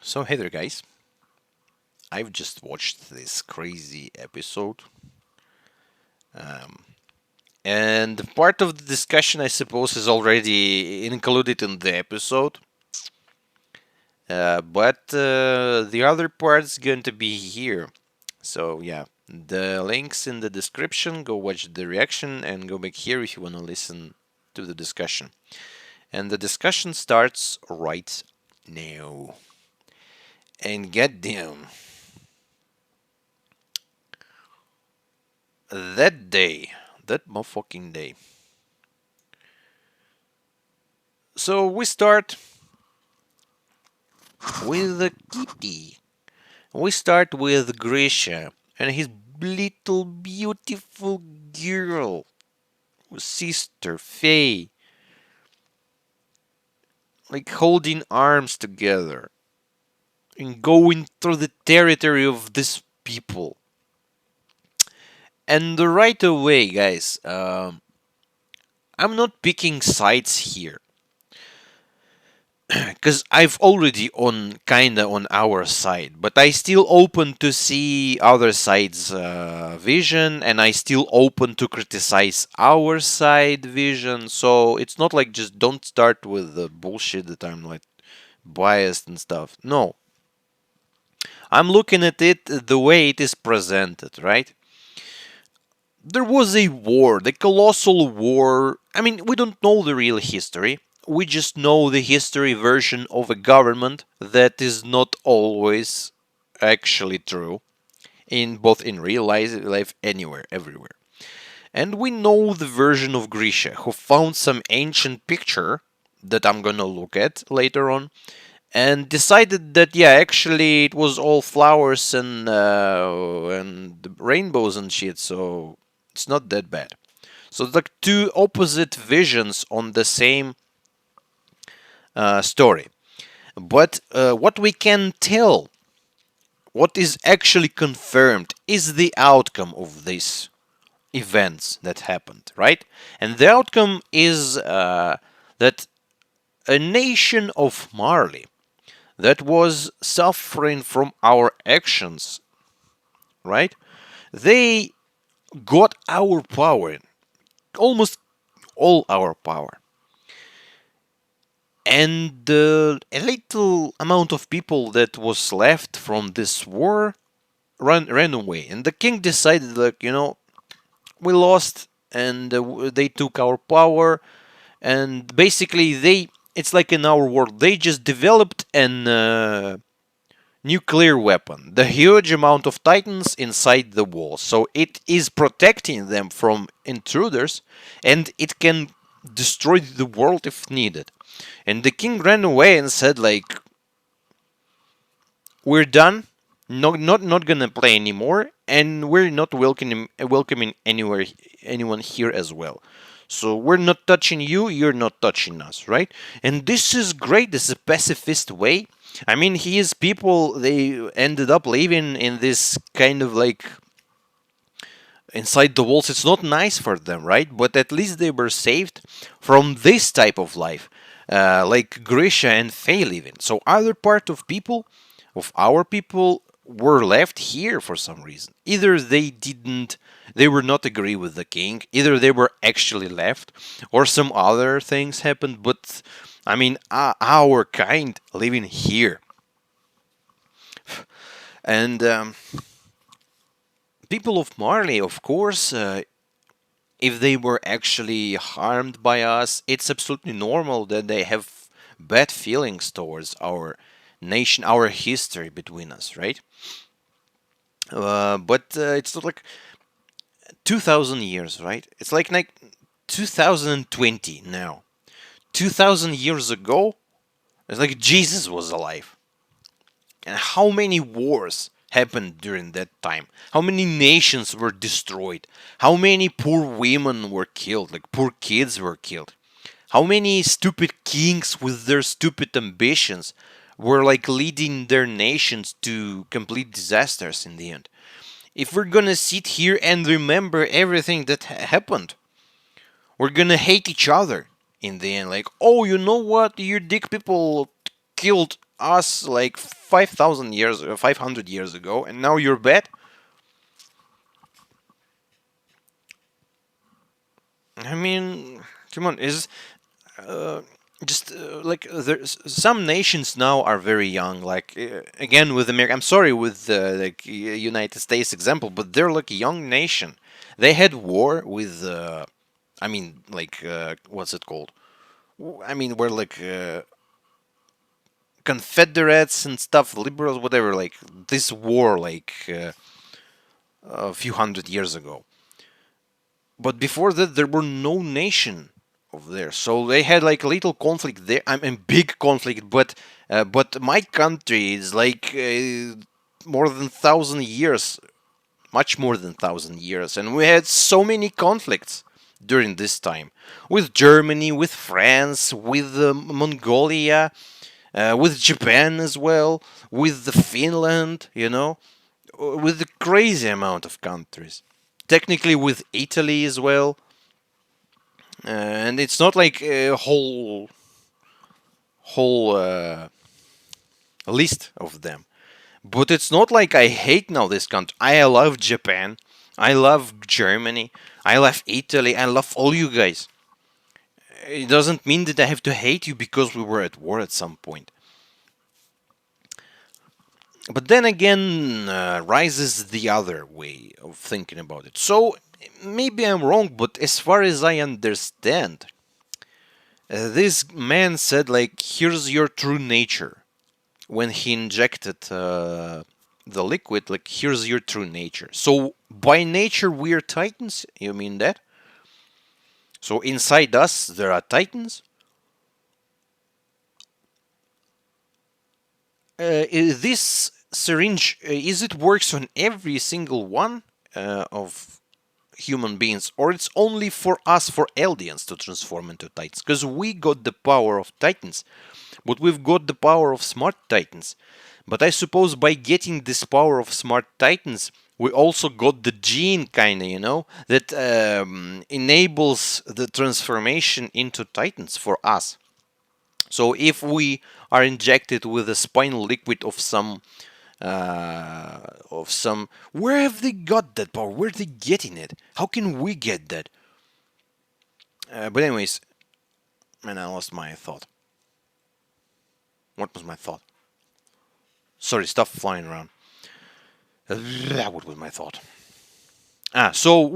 So hey there guys, I've just watched this crazy episode, um, and part of the discussion I suppose is already included in the episode, but the other part's going to be here. So yeah, the links in the description, go watch the reaction and go back here if you want to listen to the discussion. And the discussion starts right now. And get down. That day, that motherfucking day. So we start with the kitty. We start with Grisha and his little beautiful girl, sister Faye, like holding arms together and going through the territory of these people. And right away, guys, I'm not picking sides here. Because I've already on kinda on our side, but I still open to see other side's vision, and I still open to criticize our side vision. So it's not like just don't start with the bullshit that I'm like biased and stuff. No, I'm looking at it the way it is presented, right? There was a war, the colossal war. I mean, we don't know the real history. We just know the history version of a government that is not always actually true in both in real life anywhere, everywhere. And we know the version of Grisha who found some ancient picture that I'm gonna look at later on and decided that yeah, actually it was all flowers and rainbows and shit, so it's not that bad. So it's like two opposite visions on the same story. But what we can tell, what is actually confirmed, is the outcome of these events that happened, right? And the outcome is that a nation of Marley that was suffering from our actions, right? They got our power, almost all our power. And a little amount of people that was left from this war ran away. And the king decided, like, we lost and they took our power. And basically, it's like in our world, they just developed an nuclear weapon, the huge amount of titans inside the wall. So it is protecting them from intruders and it can destroy the world if needed. And the king ran away and said, like, we're done. Not gonna play anymore, and we're not welcoming anyone here as well. So we're not touching you, you're not touching us, right? And this is great. This is a pacifist way. I mean, his people, they ended up living in this kind of like inside the walls. It's not nice for them, right? But at least they were saved from this type of life, like Grisha and Faye live in. So other part of people, of our people, were left here for some reason. Either they were not agree with the king, either they were actually left, or some other things happened. But I mean, our kind living here, and people of Marley, of course, if they were actually harmed by us, it's absolutely normal that they have bad feelings towards our nation, our history between us, right? But it's not like 2,000 years, right? It's like 2020 now. 2,000 years ago, it's like Jesus was alive. And how many wars happened during that time? How many nations were destroyed? How many poor women were killed? Like poor kids were killed? How many stupid kings with their stupid ambitions were like leading their nations to complete disasters in the end? If we're gonna sit here and remember everything that happened, we're gonna hate each other in the end. Like, oh, you know what? You dick people killed us like 5,000 years, 500 years ago, and now you're bad? I mean, come on, is uh, just like there's some nations now are very young. Like again with America, I'm sorry with like United States example, but they're like a young nation. They had war with, I mean, like what's it called? I mean, we're like Confederates and stuff, liberals, whatever. Like this war, like a few hundred years ago. But before that, there were no nation of there, so they had like a little conflict there. I mean, big conflict, but my country is like more than 1,000 years, much more than 1,000 years, and we had so many conflicts during this time with Germany, with France, with Mongolia, with Japan as well, with the Finland, with a crazy amount of countries. Technically, with Italy as well, and it's not like a whole list of them. But it's not like I hate now this country. I love Japan. I love Germany. I love Italy. I love all you guys. It doesn't mean that I have to hate you because we were at war at some point. But then again, rises the other way of thinking about it. So maybe I'm wrong, but as far as I understand, this man said, like, here's your true nature. When he injected the liquid, like, here's your true nature. So by nature, we're titans? You mean that? So inside us, there are titans? This syringe, is it works on every single one of human beings, or it's only for us, for aliens, to transform into titans? Because we got the power of titans, but we've got the power of smart titans. But I suppose by getting this power of smart titans, we also got the gene, kinda, that enables the transformation into titans for us. So if we are injected with a spinal liquid of some, where have they got that power? Where are they getting it? How can we get that? But anyways, man, I lost my thought. What was my thought? Sorry, stuff flying around. What was my thought? So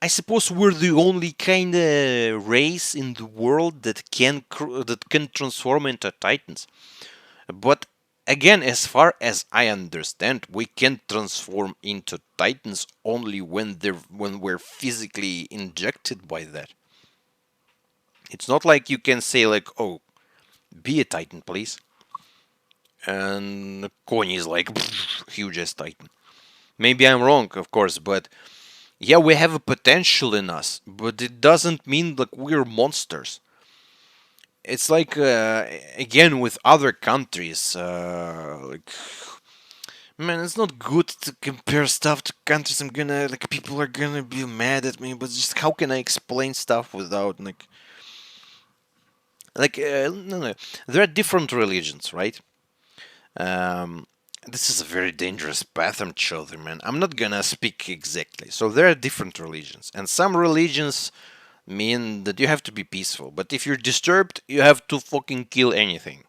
I suppose we're the only kind of race in the world that can transform into titans. But again, as far as I understand, we can transform into titans only when we're physically injected by that. It's not like you can say like, "Oh, be a titan, please," and Coney is like huge as titan. Maybe I'm wrong, of course, but yeah, we have a potential in us, but it doesn't mean like we're monsters. It's like again with other countries, like, man, it's not good to compare stuff to countries. I'm gonna, like, people are gonna be mad at me, but just how can I explain stuff without no, no. There are different religions, right? Um, this is a very dangerous path I'm choosing, man. I'm not gonna speak exactly. So there are different religions, and some religions mean that you have to be peaceful. But if you're disturbed, you have to fucking kill anything.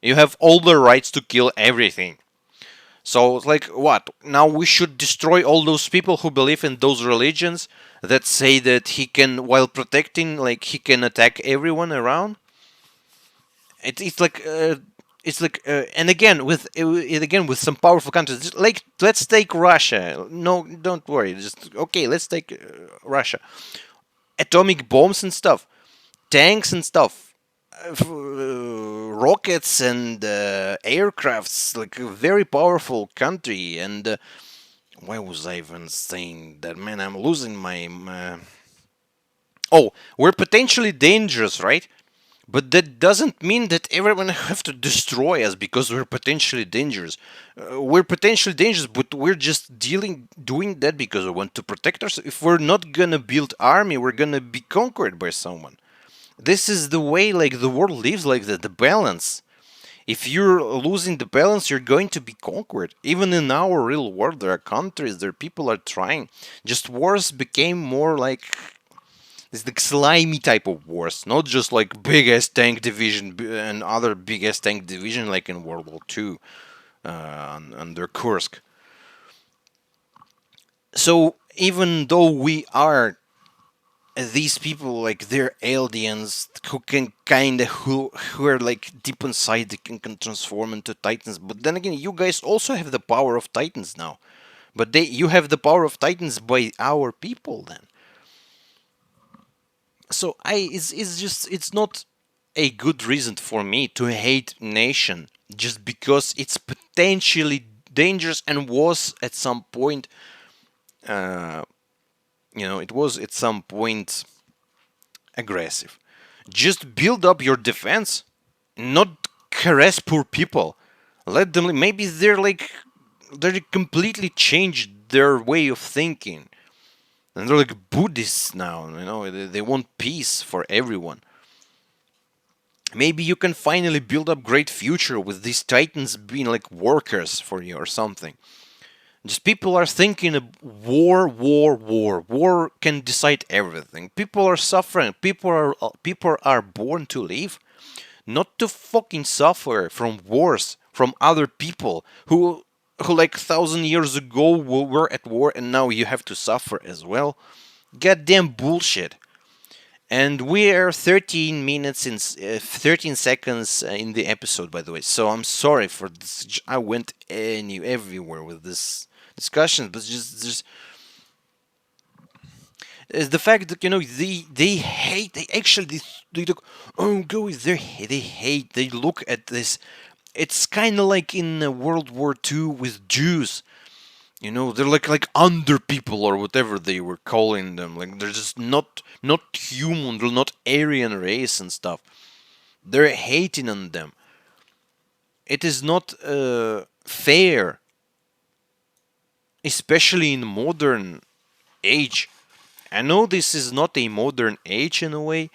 You have all the rights to kill everything. So, like, what? Now we should destroy all those people who believe in those religions that say that he can, while protecting, like, he can attack everyone around? It's like and again with some powerful countries, like, let's take Russia. No, don't worry, just okay, let's take Russia. Atomic bombs and stuff, tanks and stuff, rockets and aircrafts, like a very powerful country. And why was I even saying that, man? I'm losing my. Oh, we're potentially dangerous, right? But that doesn't mean that everyone have to destroy us because we're potentially dangerous. We're potentially dangerous, but we're just doing that because we want to protect ourselves. If we're not gonna build army, we're gonna be conquered by someone. This is the way like the world lives, like the balance. If you're losing the balance, you're going to be conquered. Even in our real world, there are countries, there people are trying. Just wars became more like it's the slimy type of wars, not just like big ass tank division and other big ass tank division like in World War II under Kursk. So even though we are these people, like they're aliens who can kind of who are like deep inside, they can transform into titans. But then again, you guys also have the power of titans now. But you have the power of titans by our people then. So it's just it's not a good reason for me to hate nation just because it's potentially dangerous and was at some point uh, it was at some point aggressive. Just build up your defense, not harass poor people. Let them, maybe they completely changed their way of thinking and they're like Buddhists now, they want peace for everyone. Maybe you can finally build up great future with these titans being like workers for you or something. Just people are thinking of war, war, war. War can decide everything. People are suffering. People are born to live, not to fucking suffer from wars from other people who like 1,000 years ago were at war and now you have to suffer as well. Goddamn bullshit. And we are 13 minutes in 13 seconds in the episode, by the way. So I'm sorry for this. I went everywhere with this discussion, but just is the fact that they hate. They actually they look. Oh, go there. They hate. They look at this. It's kind of like in World War II with Jews. They're like under people or whatever they were calling them. Like they're just not human. They're not Aryan race and stuff. They're hating on them. It is not fair, especially in modern age. I know this is not a modern age in a way,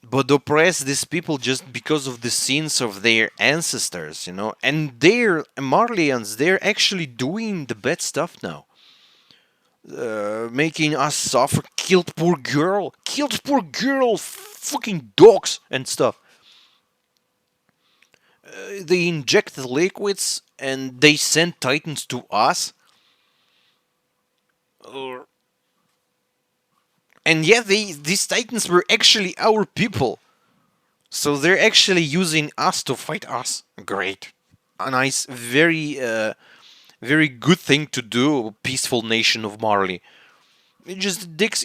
but oppress these people just because of the sins of their ancestors. And they're Marlians. They're actually doing the bad stuff now. Making us suffer. Killed poor girl, fucking dogs and stuff. They inject the liquids and they send titans to us. Uh, and yeah, these titans were actually our people. So they're actually using us to fight us. Great. A nice, very good thing to do, peaceful nation of Marley. It just dicks.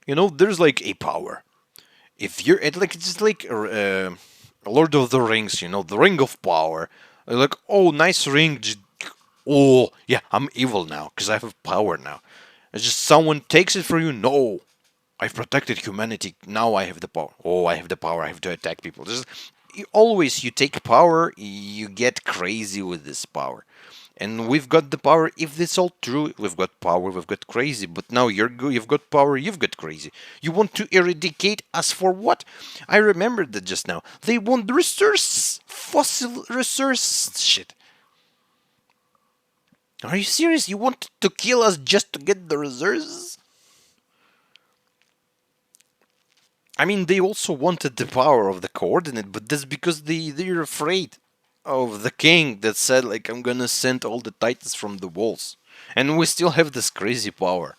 There's like a power. If you're it's just like Lord of the Rings, the Ring of Power. Like, oh, nice ring. Oh, yeah, I'm evil now because I have power now. It's just someone takes it from you. No, I've protected humanity. Now I have the power. Oh, I have the power. I have to attack people. Always you take power, you get crazy with this power. And we've got the power. If it's all true, we've got power, we've got crazy. But now you've got power, you've got crazy. You want to eradicate us for what? I remembered that just now. They want the resource, fossil resource shit. Are you serious? You want to kill us just to get the resources? I mean, they also wanted the power of the coordinate, but that's because they're afraid of the king that said, like, I'm gonna send all the titans from the walls. And we still have this crazy power.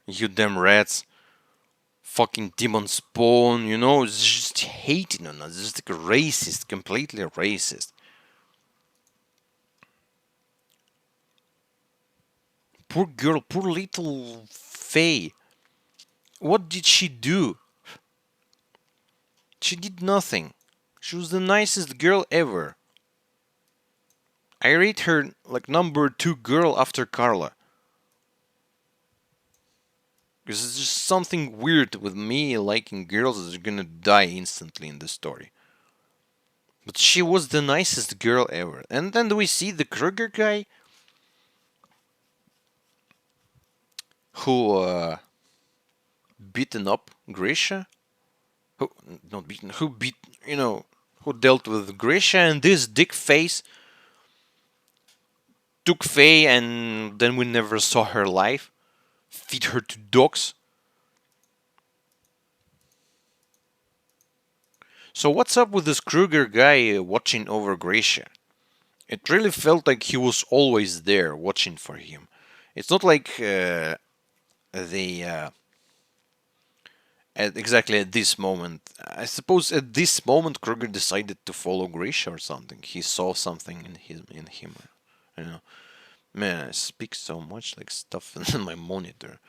You damn rats. Fucking demon spawn, it's just hating on us. It's just like racist, completely racist. Poor girl, poor little Faye. What did she do? She did nothing. She was the nicest girl ever. I rate her like number 2 girl after Carla. Because it's just something weird with me liking girls that are gonna die instantly in the story. But she was the nicest girl ever. And then we see the Kruger guy who beaten up Grisha. Who not beaten? Who beat? You know, who dealt with Grisha, and this dick face took Faye, and then we never saw her live. Feed her to dogs. So what's up with this Kruger guy watching over Grisha? It really felt like he was always there watching for him. It's not like they exactly at this moment. I suppose at this moment Kruger decided to follow Grisha or something. He saw something in him. You know, man, I speak so much like stuff in my monitor.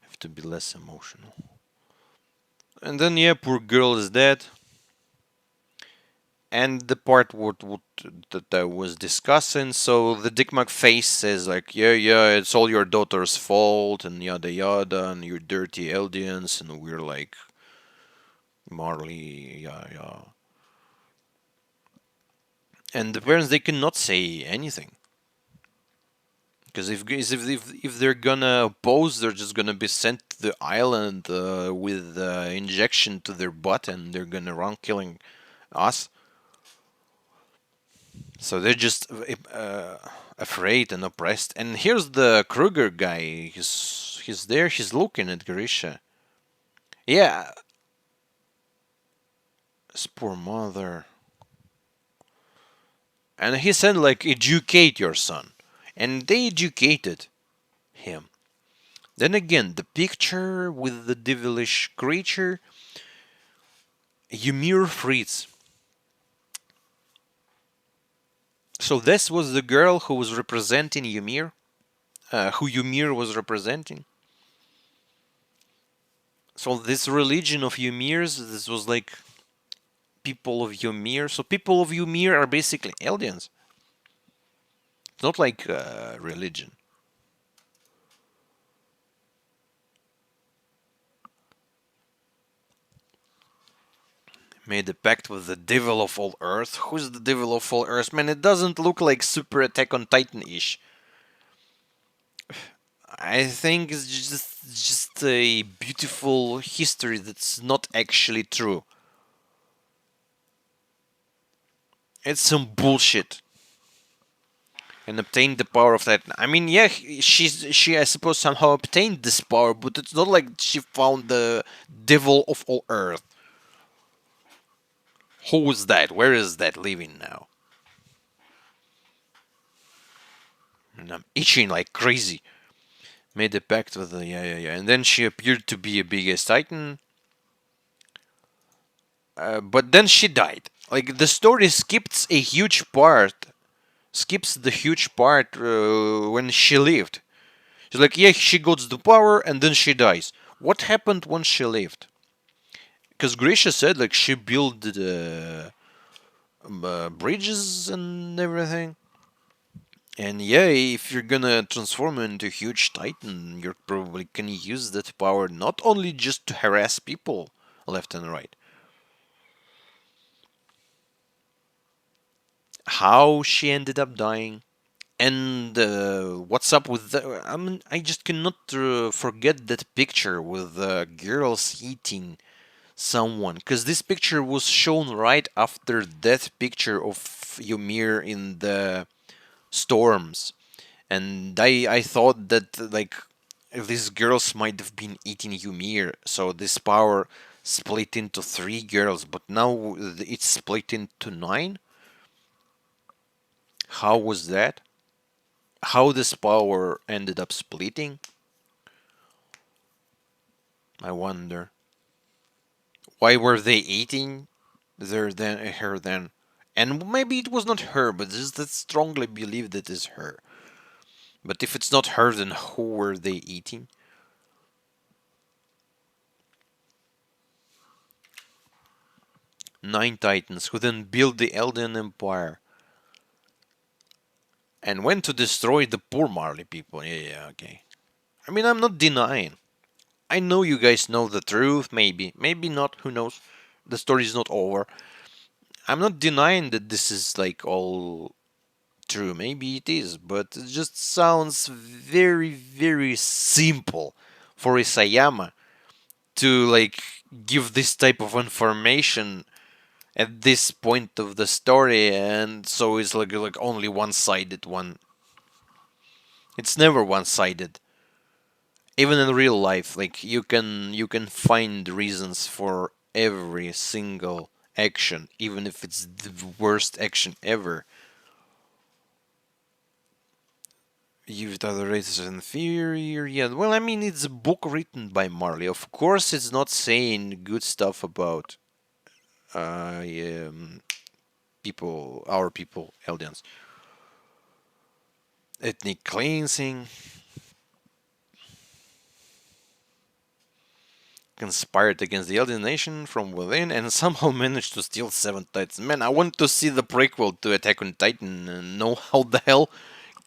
I have to be less emotional. And then yeah, poor girl is dead. And the part that I was discussing, so the Dick McFace says like, yeah, it's all your daughter's fault and yada yada, and you dirty Eldians, and we're like, Marley, yeah. And the parents they cannot say anything because if they're gonna oppose, they're just gonna be sent to the island with injection to their butt, and they're gonna run killing us. So they're just afraid and oppressed. And here's the Kruger guy. He's there. He's looking at Grisha. Yeah, his poor mother. And he said like, educate your son, and they educated him. Then again, the picture with the devilish creature, Ymir Fritz. So this was the girl who was representing Ymir, who Ymir was representing. So this religion of Ymir's, this was like people of Ymir. So people of Ymir are basically aliens. It's not like religion. Made a pact with the devil of all earth. Who's the devil of all earth? Man, it doesn't look like Super Attack on Titan-ish. I think it's just a beautiful history that's not actually true. It's some bullshit. And obtained the power of Titan. I mean, yeah, she I suppose somehow obtained this power, but it's not like she found the devil of all Earth. Who is that? Where is that living now? And I'm itching like crazy. Made a pact with the yeah. And then she appeared to be a biggest Titan. But then she died. Like the story skips a huge part. Skips the huge part when she lived. She's like, yeah, she got the power and then she dies. What happened when she lived? Because Grisha said like she built bridges and everything. And yeah, if you're gonna transform into a huge titan, you're probably gonna use that power not only just to harass people left and right. How she ended up dying, and what's up with the? I mean, I just cannot forget that picture with girls eating someone, because this picture was shown right after that picture of Ymir in the storms, and I thought that like these girls might have been eating Ymir, so this power split into three girls, but now it's split into nine. How was that? How this power ended up splitting? I wonder. Why were they eating her then? And maybe it was not her, but just that strongly believe that is her. But if it's not her, then who were they eating? Nine titans who then built the Elden Empire and went to destroy the poor Marley people. Yeah, okay. I mean, I'm not denying. I know you guys know the truth, maybe. Maybe not, who knows? The story's not over. I'm not denying that this is like all true. Maybe it is, but it just sounds very, very simple for Isayama to like give this type of information at this point of the story, and so it's like only one-sided one. It's never one-sided. Even in real life, like you can find reasons for every single action, even if it's the worst action ever. You've other races inferior. Yeah, well, I mean, it's a book written by Marley. Of course, it's not saying good stuff about people, our people, Eldians. Ethnic cleansing, conspired against the Eldian nation from within, and somehow managed to steal 7 Titans. Man, I want to see the prequel to Attack on Titan and know how the hell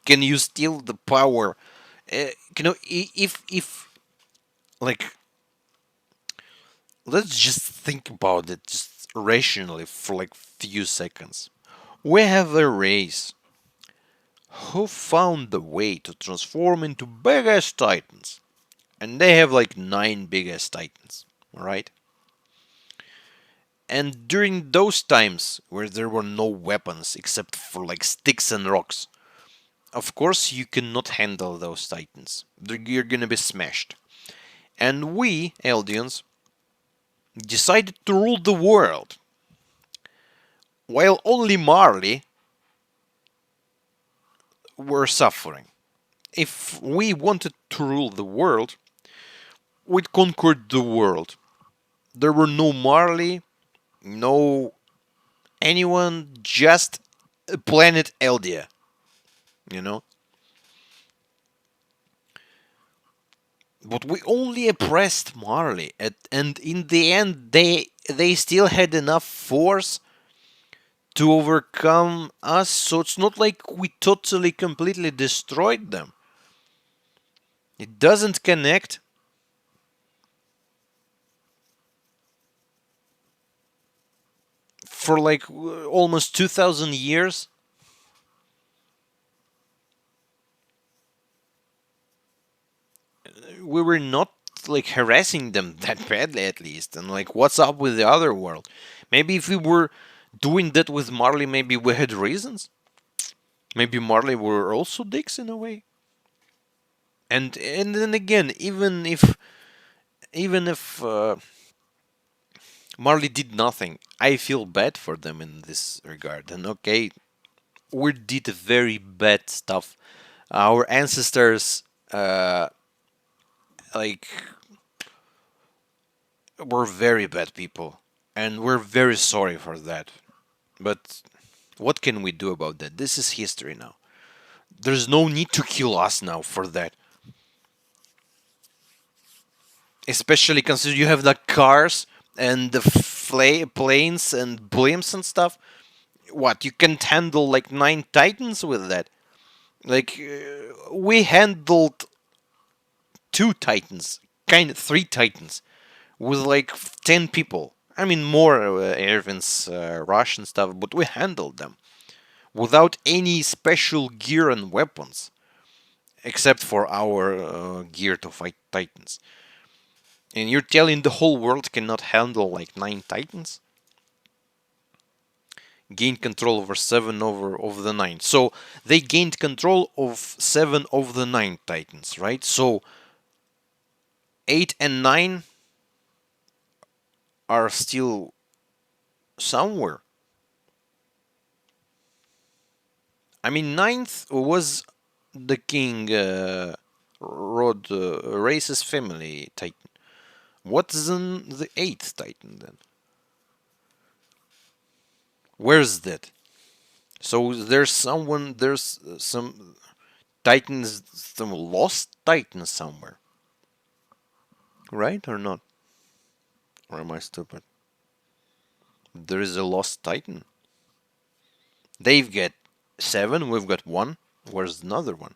can you steal the power. If like, let's just think about it just rationally for like few seconds. We have a race who found the way to transform into big ass titans, and they have like 9 big ass titans, right? And during those times where there were no weapons except for like sticks and rocks, of course you cannot handle those titans. You're gonna be smashed. And we, Eldians, decided to rule the world, while only Marley were suffering. If we wanted to rule the world, we'd conquered the world. There were no Marley, no anyone, just planet Eldia, you know? But we only oppressed Marley, and in the end, they still had enough force to overcome us. So it's not like we totally, completely destroyed them. It doesn't connect. For like almost 2,000 years, we were not like harassing them that badly, at least. And like, what's up with the other world? Maybe if we were doing that with Marley, maybe we had reasons. Maybe Marley were also dicks in a way. And then again, even if Marley did nothing, I feel bad for them in this regard. And okay, we did very bad stuff. Our ancestors, like, were very bad people, and we're very sorry for that. But what can we do about that? This is history now. There's no need to kill us now for that. Especially considering you have the cars and the planes and blimps and stuff. What, you can't handle like 9 Titans with that? Like, we handled 2 Titans, kind of 3 Titans, with like 10 people. I mean, more Ervin's rush and stuff, but we handled them without any special gear and weapons, except for our gear to fight Titans. And you're telling the whole world cannot handle like 9 Titans? Gained control over 7 of the 9. So they gained control of 7 of the 9 Titans, right? So 8 and 9 are still somewhere. I mean, ninth was the king Rod Race's family Titan. What's in the eighth Titan then? Where's that? So there's some Titans, some lost Titans somewhere, right or not? Or am I stupid? There is a lost Titan. They've got 7, we've got 1. Where's another one?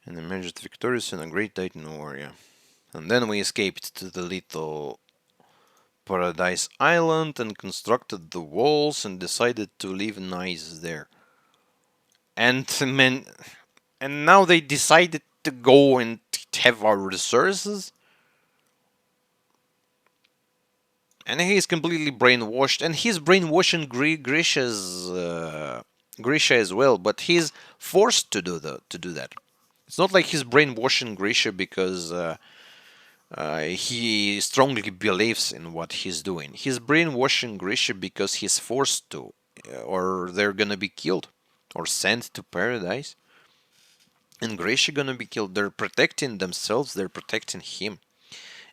and emerged victorious in a great Titan warrior. And then we escaped to the little Paradise Island and constructed the walls and decided to live nice there. And man, and now they decided to go and have our resources. And he's completely brainwashed, and he's brainwashing Grisha as well. But he's forced to do that. It's not like he's brainwashing Grisha because he strongly believes in what he's doing. He's brainwashing Grisha because he's forced to, or they're gonna be killed or sent to paradise. And Grisha gonna be killed. They're protecting themselves. They're protecting him.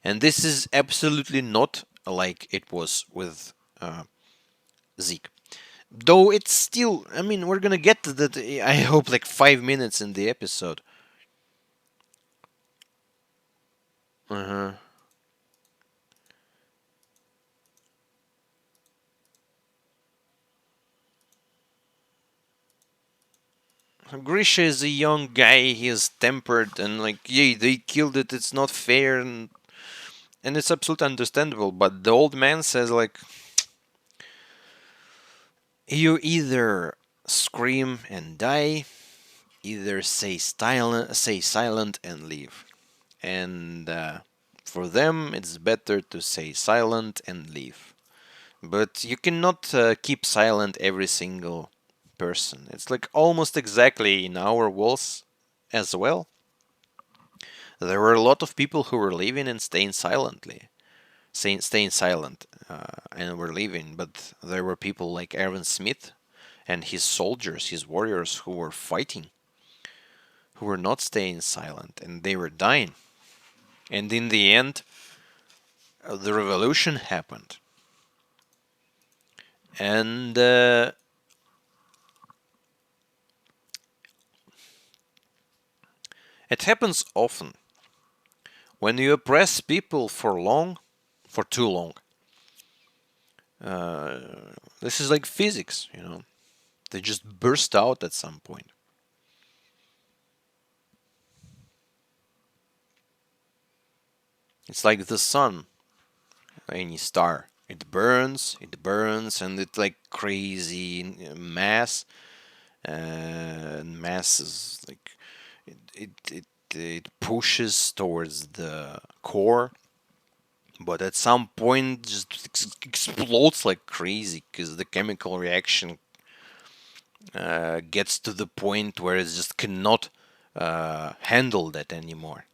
And this is absolutely not like it was with Zeke. Though it's still, I mean, we're gonna get to that, I hope, like 5 minutes in the episode. Uh-huh. Grisha is a young guy, he is tempered, and like, yeah, they killed it, it's not fair, and it's absolutely understandable. But the old man says, like, you either scream and die, either stay silent and leave. And for them, it's better to stay silent and leave. But you cannot keep silent every single person. It's like almost exactly in our walls as well. There were a lot of people who were leaving and staying silent, and were leaving. But there were people like Aaron Smith and his soldiers, his warriors, who were fighting, who were not staying silent, and they were dying. And in the end, the revolution happened. And it happens often. When you oppress people for too long, uh, this is like physics, you know. They just burst out at some point. It's like the sun, any star. It burns, and it's like crazy mass. Mass is like it pushes towards the core, but at some point just explodes like crazy because the chemical reaction gets to the point where it just cannot handle that anymore.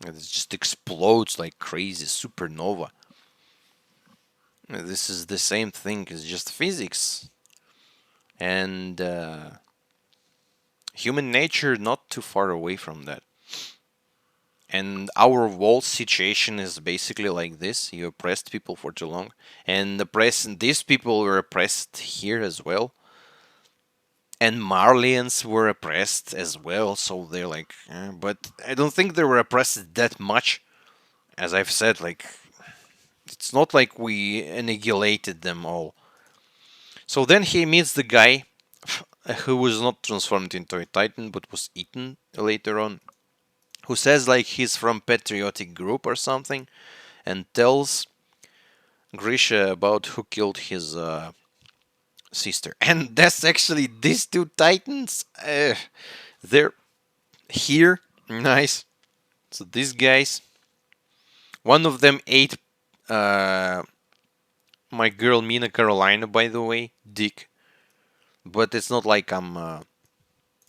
It just explodes like crazy supernova. This is the same thing. It's just physics, and human nature not too far away from that. And our whole situation is basically like this. You oppressed people for too long, and these people were oppressed here as well. And Marlians were oppressed as well, so they're like, but I don't think they were oppressed that much. As I've said, like, it's not like we annihilated them all. So then he meets the guy who was not transformed into a titan but was eaten later on, who says like he's from patriotic group or something, and tells Grisha about who killed his sister. And that's actually these two titans. They're here. Nice. So these guys, one of them ate uh, my girl Mina Carolina, by the way, Dick. But it's not like I'm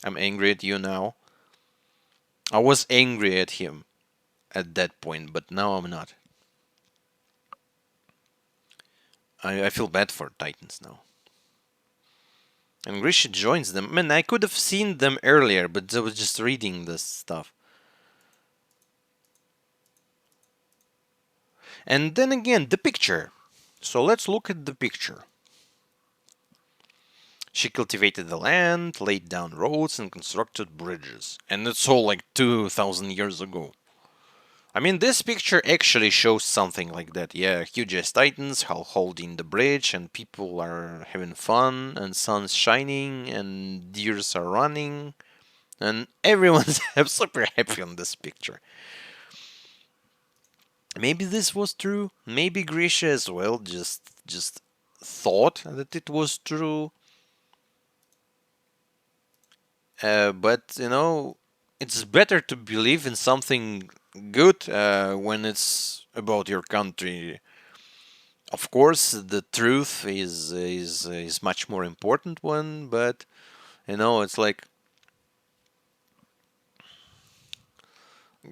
angry at you now. I was angry at him at that point, but now I'm not. I feel bad for Titans now. And Grisha joins them. Man, I could have seen them earlier, but I was just reading this stuff. And then again, the picture. So let's look at the picture. She cultivated the land, laid down roads, and constructed bridges. And it's all like 2,000 years ago. I mean, this picture actually shows something like that. Yeah, huge ass titans holding the bridge, and people are having fun, and sun's shining, and deers are running. And everyone's super happy on this picture. Maybe this was true. Maybe Grisha as well just thought that it was true. But it's better to believe in something good when it's about your country. Of course, the truth is much more important one, but it's like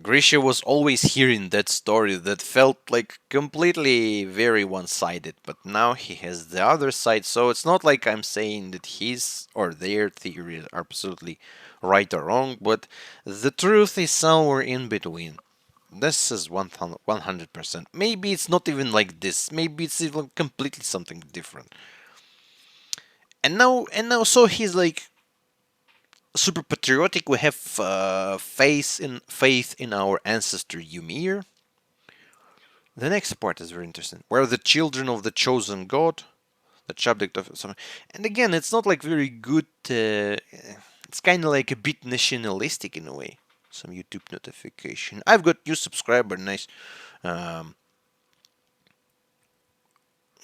Grisha was always hearing that story that felt like completely very one-sided, but now he has the other side, so it's not like I'm saying that his or their theories are absolutely right or wrong, but the truth is somewhere in between. This is 100%. Maybe it's not even like this. Maybe it's even completely something different. And now, so he's like super patriotic. We have faith in our ancestor Ymir. The next part is very interesting. We're the children of the chosen god, the subject of some. And again, it's not like very good. It's kind of like a bit nationalistic in a way. Some YouTube notification. I've got new subscriber. Nice. Um,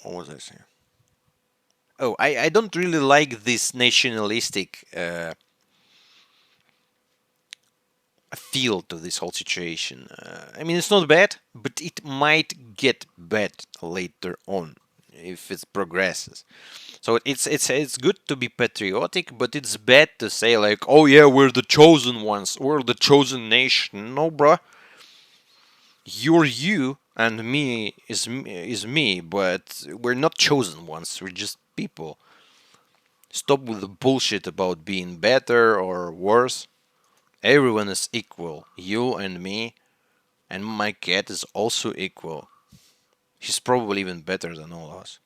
what was I saying? Oh, I don't really like this nationalistic feel to this whole situation. I mean, it's not bad, but it might get bad later on if it progresses. So it's good to be patriotic, but it's bad to say like, oh yeah, we're the chosen ones, we're the chosen nation. No, bruh, you're you, and me is me, but we're not chosen ones. We're just people. Stop with the bullshit about being better or worse. Everyone is equal. You and me, and my cat is also equal. He's probably even better than all of us.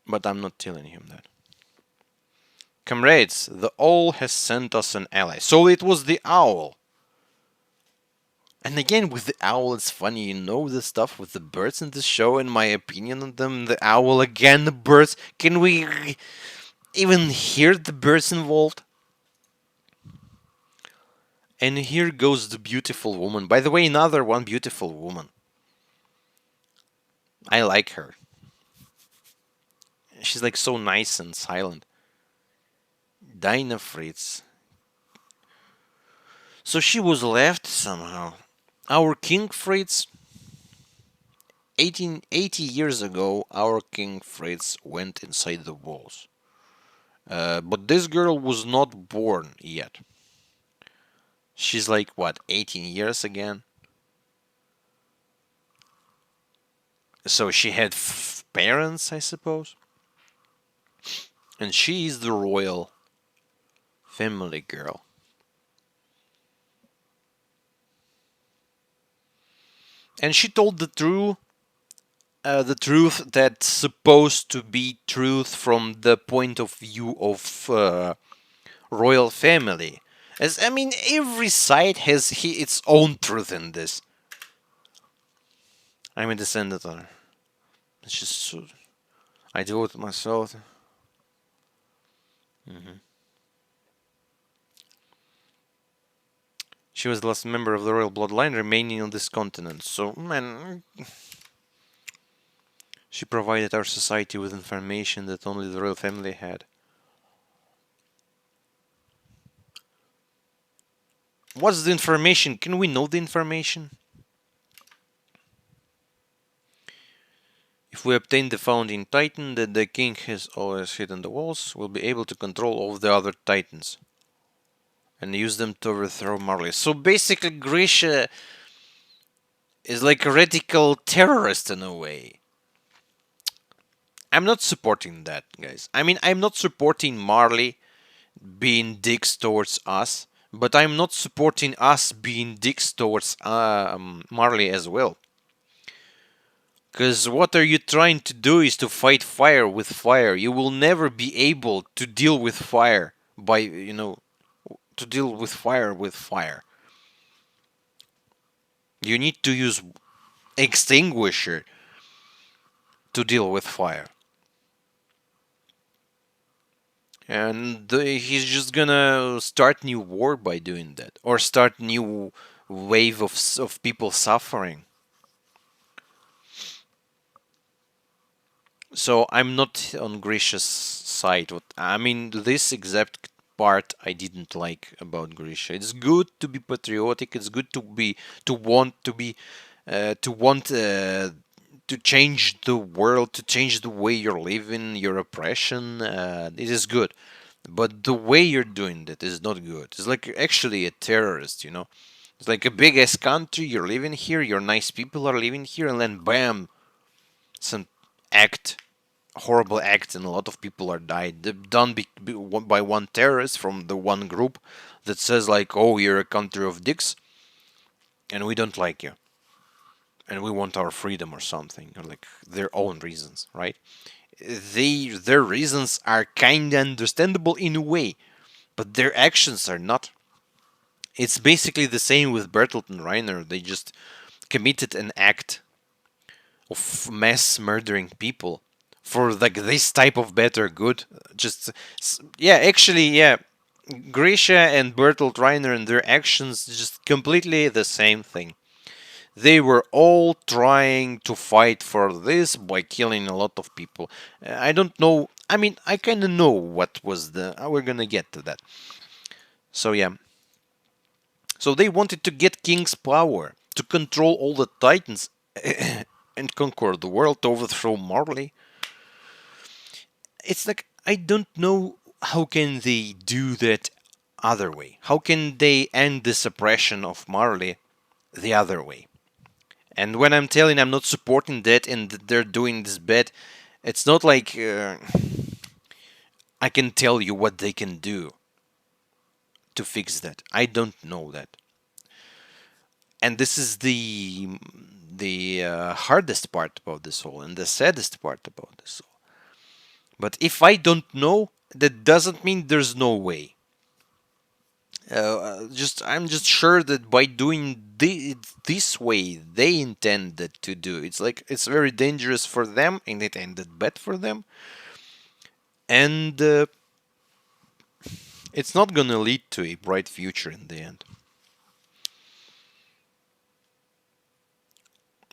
But I'm not telling him that. Comrades, the owl has sent us an ally. So it was the owl. And again, with the owl, it's funny, the stuff with the birds in this show, and my opinion on them. The owl again, the birds. Can we even hear the birds involved? And here goes the beautiful woman. By the way, another one beautiful woman. I like her. She's like so nice and silent. Dinah Fritz. So she was left somehow. Our King Fritz, 1880 years ago, our King Fritz went inside the walls. But this girl was not born yet. She's like, what, 18 years again? So she had parents, I suppose? And she is the royal family girl. And she told the truth that's supposed to be truth from the point of view of royal family. As I mean, every side has its own truth in this. I'm a descendant. It's just so, I devote myself. Mhm. She was the last member of the royal bloodline remaining on this continent. So, man, she provided our society with information that only the royal family had. What's the information? Can we know the information? If we obtain the founding titan that the king has always hidden the walls, we'll be able to control all of the other titans and use them to overthrow Marley. So basically, Grisha is like a radical terrorist in a way. I'm not supporting that, guys. I mean, I'm not supporting Marley being dicks towards us, but I'm not supporting us being dicks towards Marley as well. Because what are you trying to do is to fight fire with fire. You will never be able to deal with fire to deal with fire with fire. You need to use extinguisher to deal with fire. and he's just gonna start new war by doing that, or start new wave of people suffering. So I'm not on Grisha's side. I mean, this exact part I didn't like about Grisha. It's good to be patriotic. It's good to want to be to want to change the world, to change the way you're living, your oppression. It is good, but the way you're doing it is not good. It's like actually a terrorist, you know. It's like a big ass country. You're living here. Your nice people are living here, and then bam, some act horrible act, and a lot of people are died done by one terrorist from the one group that says like, oh, you're a country of dicks and we don't like you and we want our freedom or something, or like their own reasons, right? Their reasons are kind of understandable in a way, but their actions are not. It's basically the same with Bertolt and Reiner. They just committed an act of mass murdering people for like this type of better good. Just yeah, actually, yeah. Grisha and Bertolt Reiner and their actions just completely the same thing. They were all trying to fight for this by killing a lot of people. I don't know. I mean, I kind of know what was the. We're gonna get to that. So yeah. So they wanted to get King's power to control all the Titans and conquer the world, to overthrow Marley. It's like I don't know how can they do that other way. How can they end the suppression of Marley the other way? And when I'm telling I'm not supporting that and they're doing this bad, it's not like I can tell you what they can do to fix that. I don't know that. And this is the hardest part about this whole and the saddest part about this whole. But if I don't know, that doesn't mean there's no way. Just I'm just sure that by doing this way they intended to do. It's like it's very dangerous for them, and it ended bad for them, and it's not gonna lead to a bright future in the end.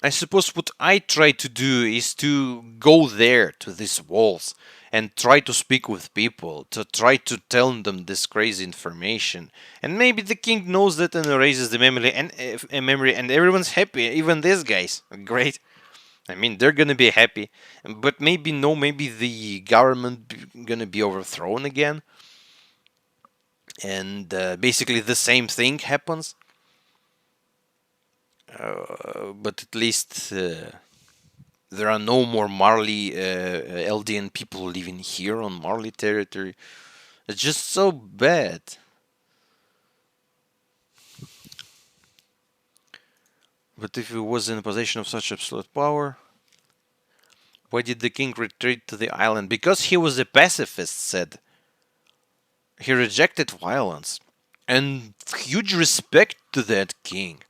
I suppose what I try to do is to go there to these walls and try to speak with people, to try to tell them this crazy information. And maybe the king knows that and erases the memory, and everyone's happy, even these guys. Great. I mean, they're gonna be happy, but maybe no, maybe the government gonna be overthrown again, and basically the same thing happens. But at least there are no more Marley Eldian people living here on Marley territory. It's just so bad. But if he was in a position of such absolute power, why did the king retreat to the island? Because he was a pacifist, said. He rejected violence. And huge respect to that king.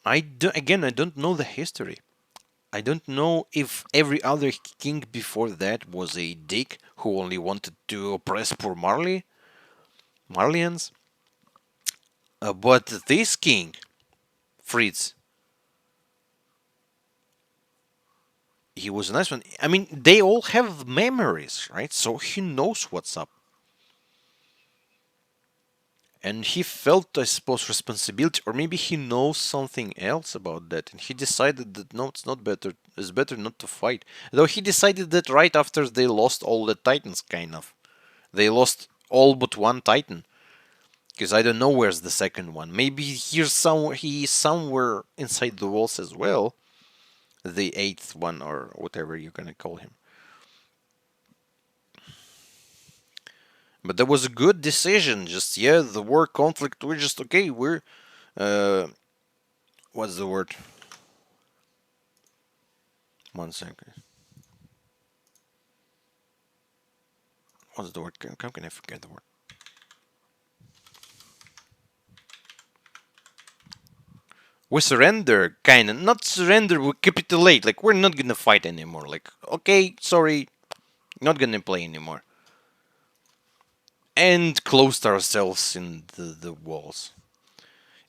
Again, I don't know the history. I don't know if every other king before that was a dick who only wanted to oppress poor Marlians. But this king, Fritz, he was a nice one. I mean, they all have memories, right? So he knows what's up. And he felt, I suppose, responsibility, or maybe he knows something else about that, and he decided that no, it's not better. It's better not to fight. Though he decided that right after they lost all the Titans, kind of. They lost all but one Titan, because I don't know where's the second one. Maybe he's somewhere. He's somewhere inside the walls as well. The eighth one, or whatever you're gonna call him. But that was a good decision. Just yeah, the war conflict. We're just okay. We're what's the word? One second. What's the word? How can I forget the word? We surrender, kinda. Not surrender, we capitulate. Like, we're not gonna fight anymore. Like, okay, sorry, Not gonna play anymore. And closed ourselves in the walls.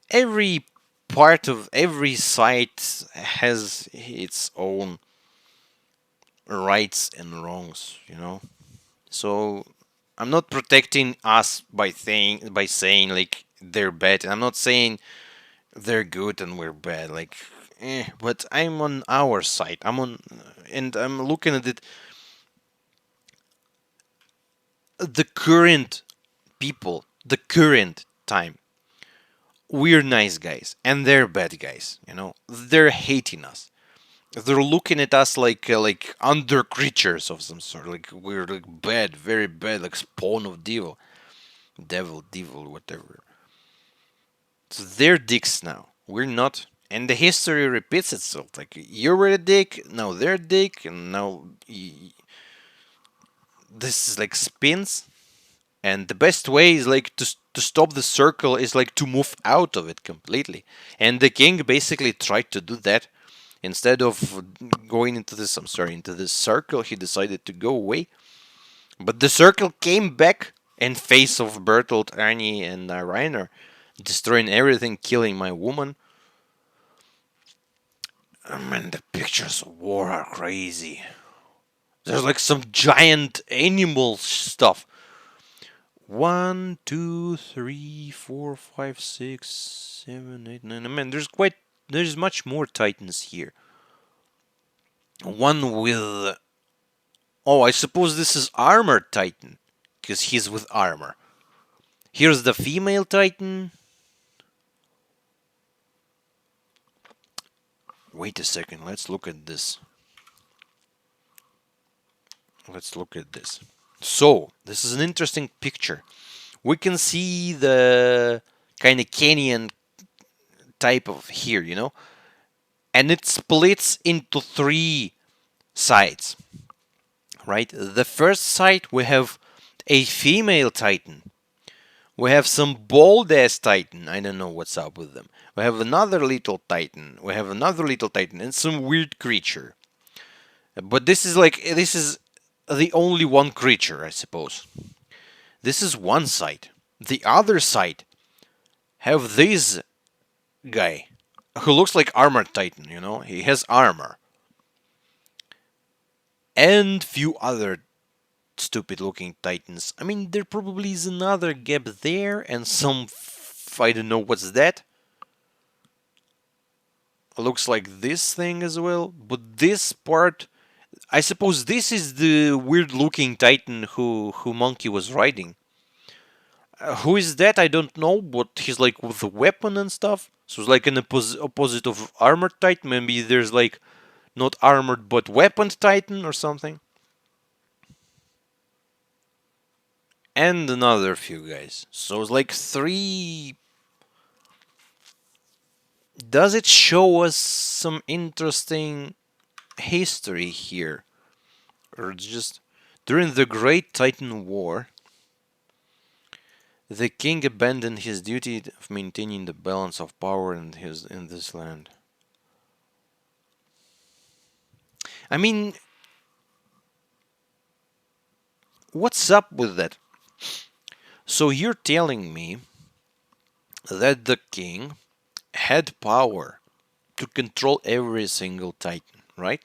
Every part of every site has its own rights and wrongs, you know. So I'm not protecting us by saying like they're bad. I'm not saying they're good and we're bad. Like, but I'm on our side. And I'm looking at it. The current people, the current time. We're nice guys, and they're bad guys. You know, they're hating us. They're looking at us like under creatures of some sort. Like we're like bad, very bad, like spawn of devil, whatever. So they're dicks now. We're not. And the history repeats itself. Like you were a dick, now they're a dick, and now this is like spins. And the best way is like to stop the circle is like to move out of it completely. And the king basically tried to do that. Instead of going into into this circle, he decided to go away. But the circle came back in face of Bertolt, Arnie, and Reiner, destroying everything, killing my woman. Man, the pictures of war are crazy. There's like some giant animal stuff. 1, 2, 3, 4, 5, 6, 7, 8, 9. Man, there's much more titans here. One with, oh, I suppose this is armored titan, because he's with armor. Here's the female titan. Wait a second, let's look at this. Let's look at this. So, this is an interesting picture. We can see the kind of canyon type of here, you know? And it splits into three sides, right? The first side, we have a female titan. We have some bold ass titan. I don't know what's up with them. We have another little titan. We have another little titan and some weird creature. But this is the only one creature, I suppose. This is one side. The other side have this guy who looks like armored titan, you know? He has armor. And few other stupid looking titans. I mean, there probably is another gap there and some I don't know what's that. Looks like this thing as well, but this part, I suppose this is the weird looking titan who Monkey was riding. Who is that? I don't know, but he's like with a weapon and stuff. So it's like an opposite of armored titan. Maybe there's like not armored but weaponed titan or something. And another few guys. So it's like three. Does it show us some interesting history here? Or just during the Great Titan War, the king abandoned his duty of maintaining the balance of power in this land. I mean, what's up with that? So you're telling me that the king had power to control every single titan, right?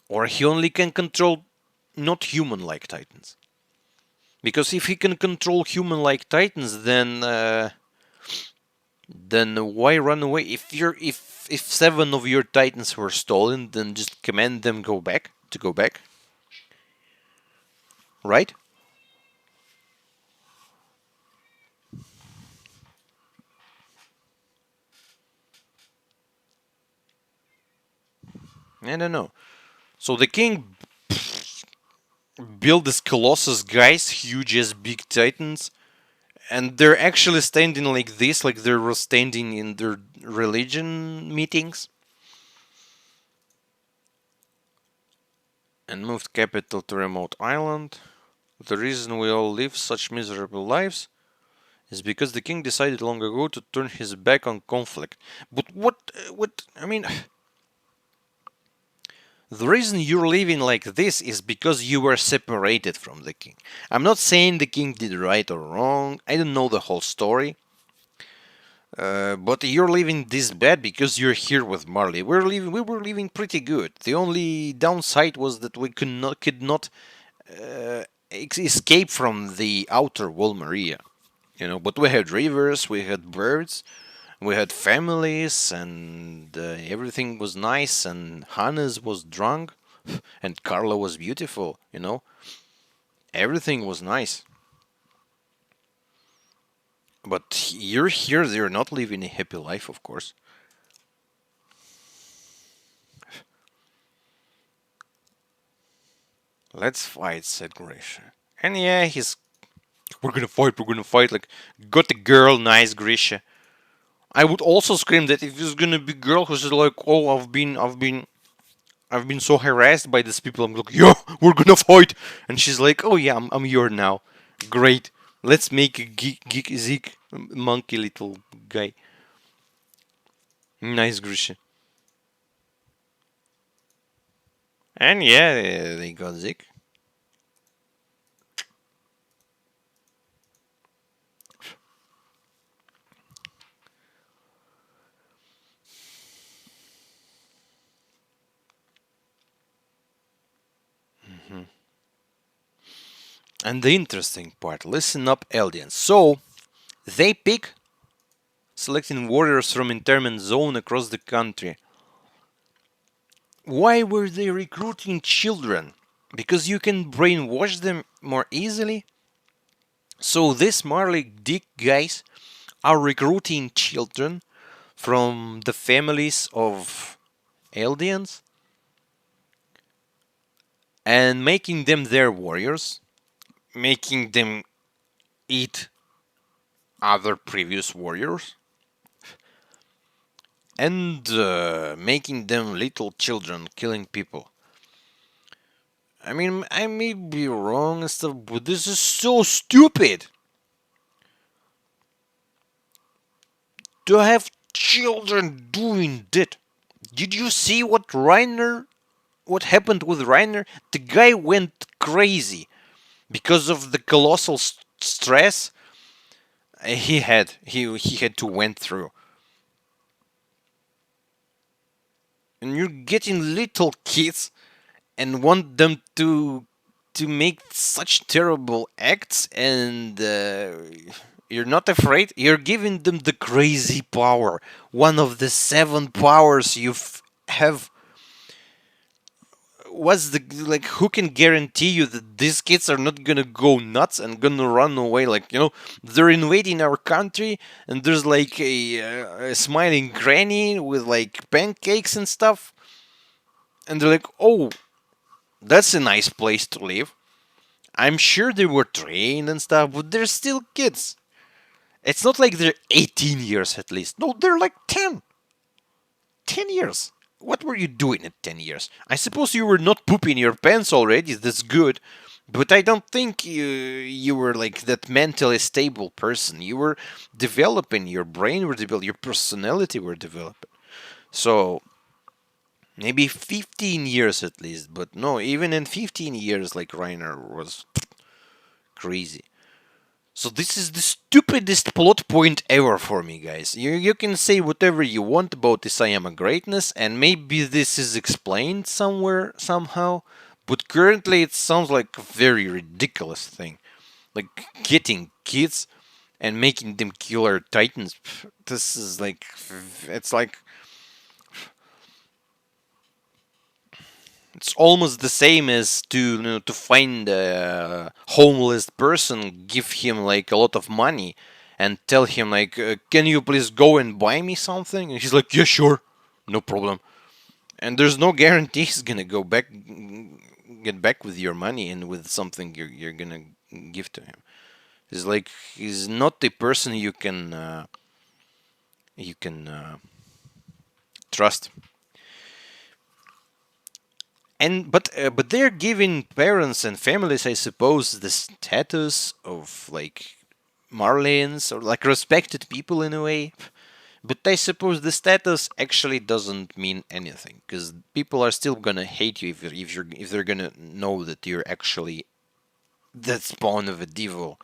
Or he only can control not human-like titans. Because if he can control human-like titans, then why run away? If 7 of your titans were stolen, then just command them go back, right? I don't know. So the king built this colossus guys, huge as big titans, and they're actually standing like this, like they were standing in their religion meetings, and moved capital to remote island. The reason we all live such miserable lives is because the king decided long ago to turn his back on conflict. But what, I mean, the reason you're living like this is because you were separated from the king. I'm not saying the king did right or wrong. I don't know the whole story. But you're living this bad because you're here with Marley. We were living pretty good. The only downside was that we could not escape from the outer wall Maria. But we had rivers, we had birds, we had families, and everything was nice. And Hannes was drunk, and Carla was beautiful. Everything was nice. But you're here, you're not living a happy life, of course. Let's fight, said Grisha. And yeah, we're gonna fight, like, got the girl, nice Grisha. I would also scream that if there's gonna be girl who's like, oh, I've been so harassed by these people. I'm like, yo, we're gonna fight, and she's like, oh yeah, I'm your now. Great, let's make a geek Zeke monkey little guy. Nice Grisha. And yeah, they got Zeke. And the interesting part, listen up, Eldians. So they pick selecting warriors from internment zone across the country. Why were they recruiting children? Because you can brainwash them more easily. So these Marley Dick guys are recruiting children from the families of Eldians and making them their warriors, making them eat other previous warriors, and making them little children killing people. I mean, I may be wrong and stuff, but this is so stupid to have children doing that. Did you see what happened with Reiner? The guy went crazy because of the colossal stress he had to went through. And you're getting little kids and want them to make such terrible acts, and you're not afraid. You're giving them the crazy power, one of the 7 powers you have. What's the, like, who can guarantee you that these kids are not gonna go nuts and gonna run away? Like, they're invading our country, and there's like a smiling granny with like pancakes and stuff, and they're like, oh, that's a nice place to live. I'm sure they were trained and stuff, but they're still kids. It's not like they're 18 years at least. No, they're like 10. 10 years. What were you doing at 10 years? I suppose you were not pooping your pants already. That's good. But I don't think you were like that mentally stable person. You were developing, your brain were developing, your personality were developing. So maybe 15 years at least. But no, even in 15 years, like, Reiner was crazy. So this is the stupidest plot point ever for me, guys. You can say whatever you want about this I am a greatness, and maybe this is explained somewhere, somehow, but currently it sounds like a very ridiculous thing. Like, getting kids and making them killer titans. This is like, it's like, it's almost the same as to find a homeless person, give him like a lot of money, and tell him like, can you please go and buy me something? And he's like, yeah, sure, no problem. And there's no guarantee he's gonna get back with your money and with something you're gonna give to him. He's like, he's not the person you can trust. And but they're giving parents and families, I suppose, the status of like Marlians or like respected people in a way. But I suppose the status actually doesn't mean anything because people are still gonna hate you if they're gonna know that you're actually the spawn of a devil.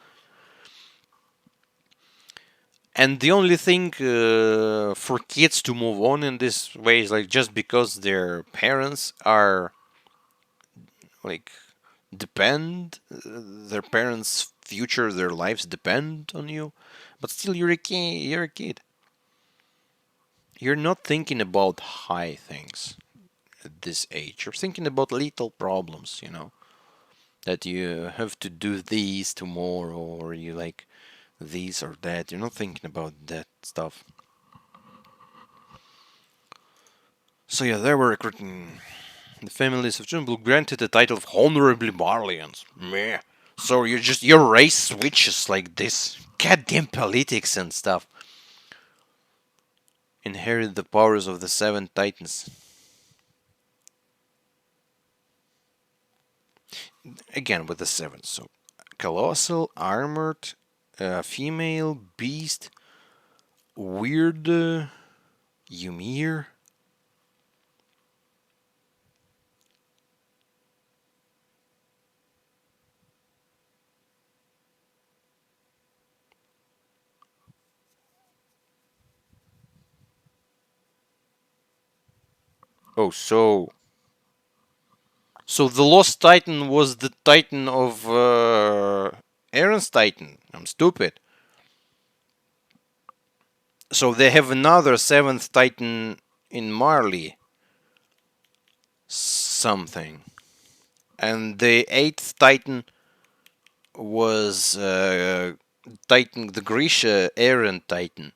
And the only thing for kids to move on in this way is like just because their parents are like their parents' future, their lives depend on you. But still, you're a kid. You're a kid. You're not thinking about high things at this age. You're thinking about little problems, that you have to do these tomorrow, or you like this or that. You're not thinking about that stuff. So yeah, they were recruiting the families of Junbul granted the title of honorably Marlians. Meh. So your race switches like this. Goddamn politics and stuff. Inherit the powers of the seven titans. Again with the seven. So colossal, armored, female, beast, weird, Ymir. Oh, so the lost titan was the titan of Aaron's titan. I'm stupid. So they have another seventh titan in Marley. Something. And the eighth titan was Titan, the Grisha Aaron Titan.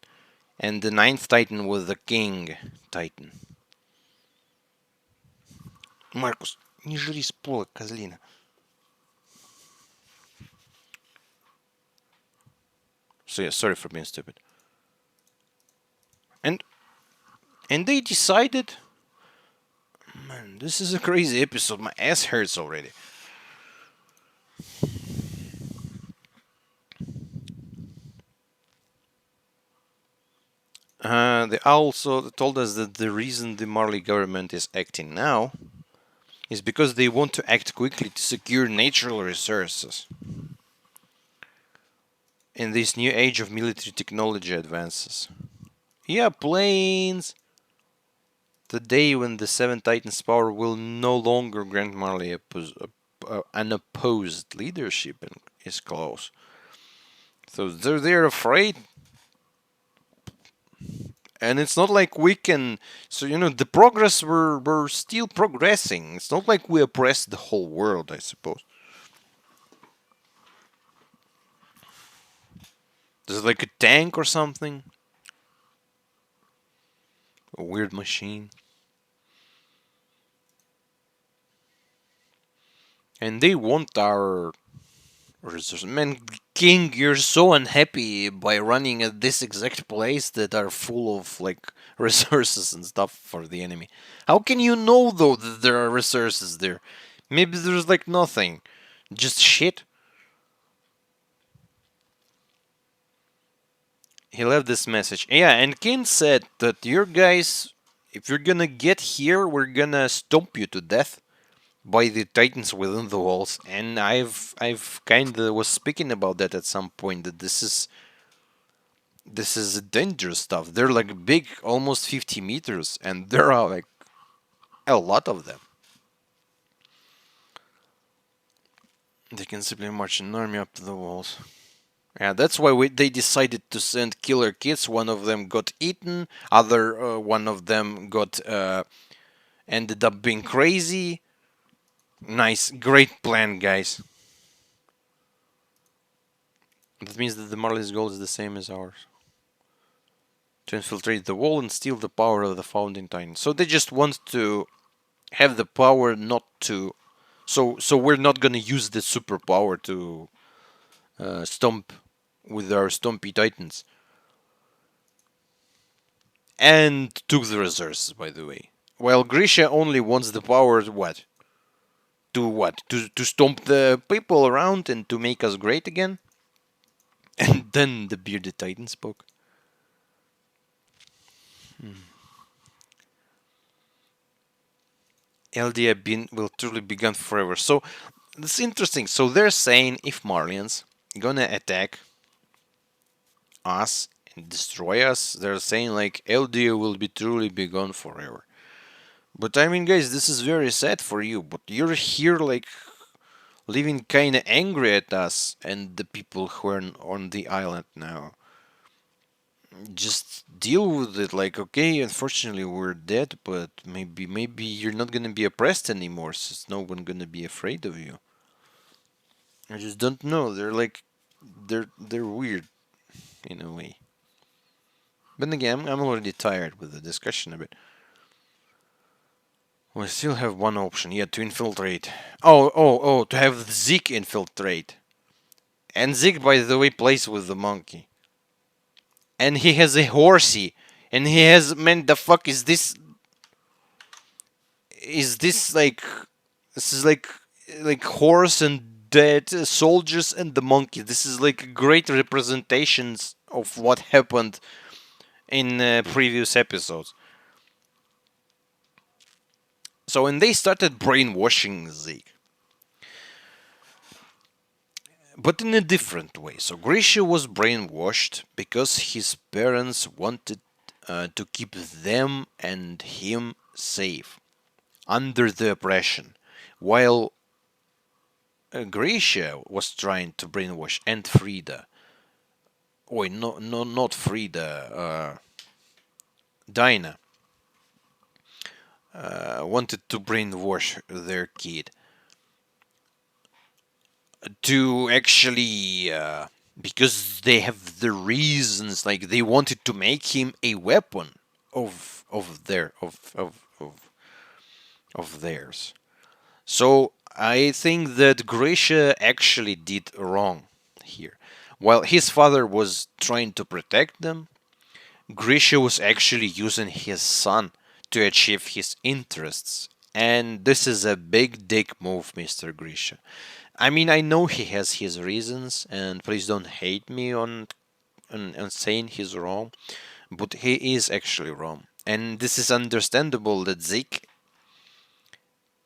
And the ninth titan was the King Titan. Маркус, не жри с пола, козлина. So yeah, sorry for being stupid. And they decided, man, this is a crazy episode. My ass hurts already. They also told us that the reason the Marley government is acting now is because they want to act quickly to secure natural resources in this new age of military technology advances. Yeah, planes. The day when the Seven Titans' power will no longer grant Marley unopposed leadership is close. So they're afraid, and it's not like we can. So the progress we're still progressing. It's not like we oppressed the whole world, I suppose. There's like a tank or something, a weird machine, and they want our resources. Man, King, you're so unhappy by running at this exact place that are full of like resources and stuff for the enemy. How can you know though that there are resources there? Maybe there's like nothing, just shit. He left this message. Yeah, and King said that your guys, if you're gonna get here, we're gonna stomp you to death by the titans within the walls. And I've kind of was speaking about that at some point, that this is dangerous stuff. They're like big, almost 50 meters, and there are like a lot of them. They can simply march an army up to the walls. Yeah, that's why they decided to send killer kids. One of them got eaten. One of them got ended up being crazy. Nice, great plan, guys. That means that the Marley's goal is the same as ours: to infiltrate the wall and steal the power of the founding titan. So they just want to have the power not to. So we're not gonna use the superpower to stomp with our stompy titans. And took the resources, by the way. While Grisha only wants the power what? To what? To stomp the people around and to make us great again? And Then the bearded titan spoke. LDA will truly be gone forever. So that's interesting. So they're saying if Marlians gonna attack us and destroy us, they're saying like LDA will be truly be gone forever. But I mean, guys, this is very sad for you. But you're here like living kind of angry at us and the people who are on the island now. Just deal with it. Like, okay, unfortunately we're dead, but maybe you're not gonna be oppressed anymore, since no one gonna be afraid of you. I just don't know. They're like, they're weird in a way. But again, I'm already tired with the discussion a bit. We still have one option, yeah, to infiltrate. Oh, to have Zeke infiltrate. And Zeke, by the way, plays with the monkey. And he has a horsey. And he has, man, the fuck is this? Is this like, this is like horse and dead soldiers and the monkey. This is like great representations of what happened in previous episodes. So when they started brainwashing Zeke, but in a different way. So Grisha was brainwashed because his parents wanted to keep them and him safe under the oppression, while Grisha was trying to brainwash and Frida. Wait, no, not Frida. Dinah wanted to brainwash their kid to actually because they have the reasons, like they wanted to make him a weapon of their of theirs. So I think that Grisha actually did wrong here. While his father was trying to protect them, Grisha was actually using his son to achieve his interests. And this is a big dick move, Mr. Grisha. I mean, I know he has his reasons, and please don't hate me on saying he's wrong, but he is actually wrong. And this is understandable that Zeke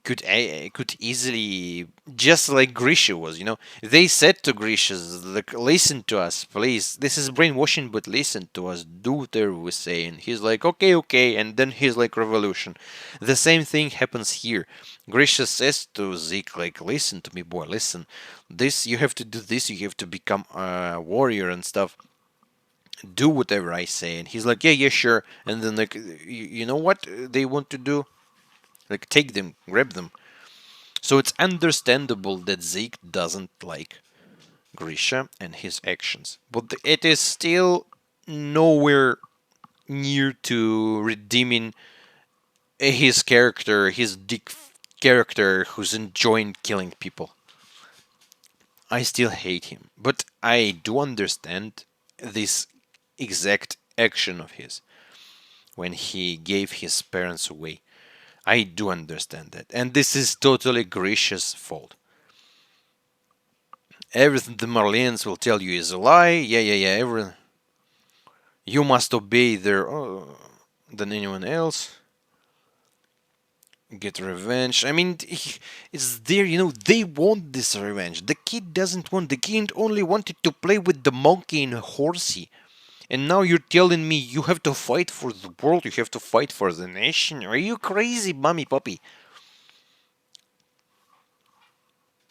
could easily, just like Grisha was, they said to Grisha, like, listen to us, please. This is brainwashing, but listen to us. Do whatever we say. And he's like, okay, okay. And then he's like, revolution. The same thing happens here. Grisha says to Zeke, like, listen to me, boy, listen. This, you have to do this. You have to become a warrior and stuff. Do whatever I say. And he's like, yeah, yeah, sure. And then, like, you know what they want to do? Like, take them, grab them. So it's understandable that Zeke doesn't like Grisha and his actions, but it is still nowhere near to redeeming his character, his dick character who's enjoying killing people. I still hate him, but I do understand this exact action of his when he gave his parents away. I do understand that, and this is totally Grisha's fault. Everything the Marlians will tell you is a lie. Yeah, yeah, yeah. You must obey their than anyone else. Get revenge. I mean, it's there. They want this revenge. The kid doesn't want. The kid only wanted to play with the monkey and horsey. And now you're telling me you have to fight for the world. You have to fight for the nation. Are you crazy, mommy, puppy?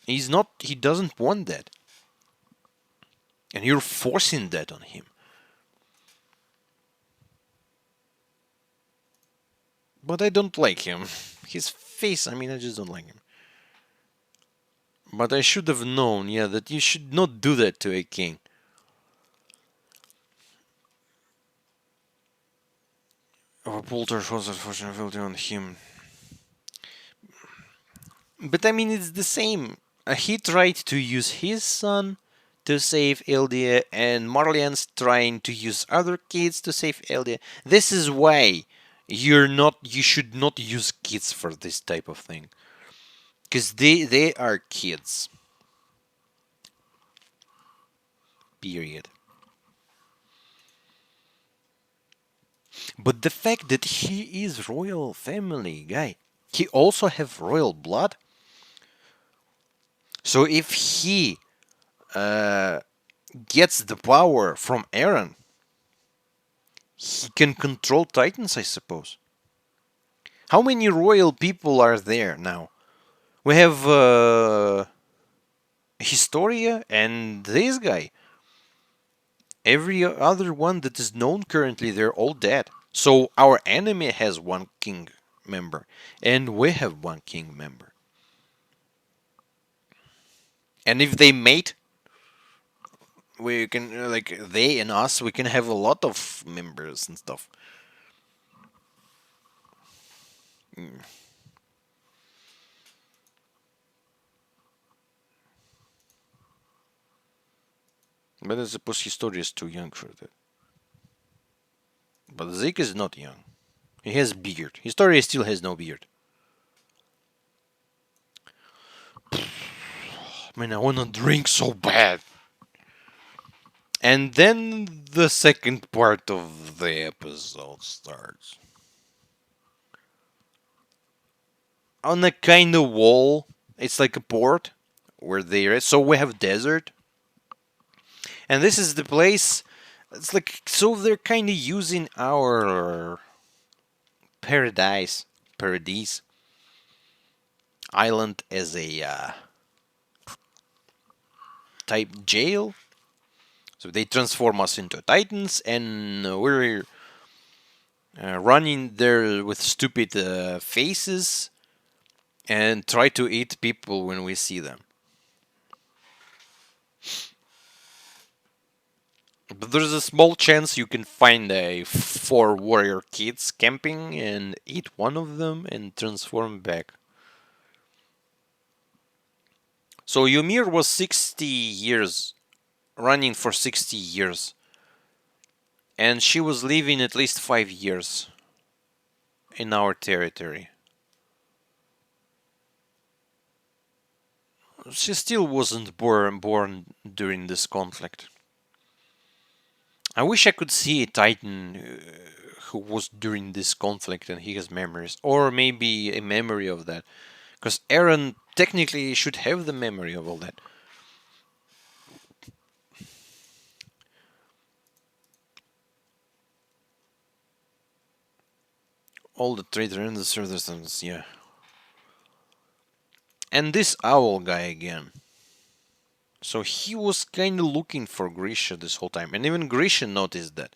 He's not. He doesn't want that, and you're forcing that on him. But I don't like him. His face, I mean, I just don't like him. But I should have known, yeah, that you should not do that to a king. Polter was unfortunately on him. But I mean, it's the same. He tried to use his son to save Eldia, and Marlian's trying to use other kids to save Eldia. This is why you should not use kids for this type of thing. Because they are kids. Period. But the fact that he is royal family guy, he also have royal blood. So if he uh, gets the power from Aaron, he can control Titans, I suppose. How many royal people are there now? We have Historia and this guy. Every other one that is known currently, they're all dead. So our enemy has one king member, and we have one king member. And if they mate, we can like they and us, we can have a lot of members and stuff. Mm. But I suppose Historia is too young for that. But Zeke is not young. He has beard. Historia still has no beard. Man, I wanna drink so bad. And then the second part of the episode starts. On a kind of wall, it's like a port where they are. So we have desert. And this is the place. It's like, so they're kind of using our paradise island as a type jail. So they transform us into titans, and we're running there with stupid faces and try to eat people when we see them. But there's a small chance you can find a 4 warrior kids camping and eat one of them and transform back. So Ymir was 60 years, running for 60 years. And she was living at least 5 years in our territory. She still wasn't born during this conflict. I wish I could see a Titan who was during this conflict and he has memories. Or maybe a memory of that. Because Aaron technically should have the memory of all that. All the traitor and the citizens, yeah. And this owl guy again. So he was kind of looking for Grisha this whole time. And even Grisha noticed that.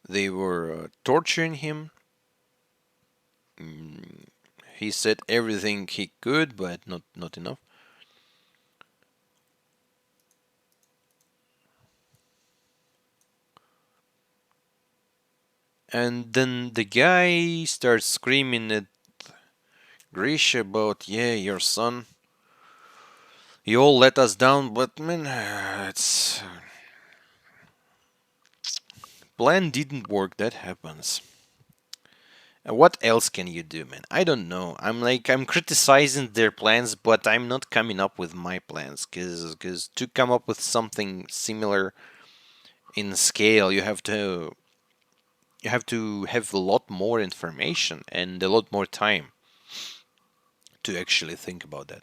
They were torturing him. He said everything he could, but not enough. And then the guy starts screaming at Grisha about, yeah, your son. You all let us down, but man, it's plan didn't work. That happens. What else can you do, man? I don't know. I'm criticizing their plans, but I'm not coming up with my plans, cause to come up with something similar in scale, you have to have a lot more information and a lot more time to actually think about that.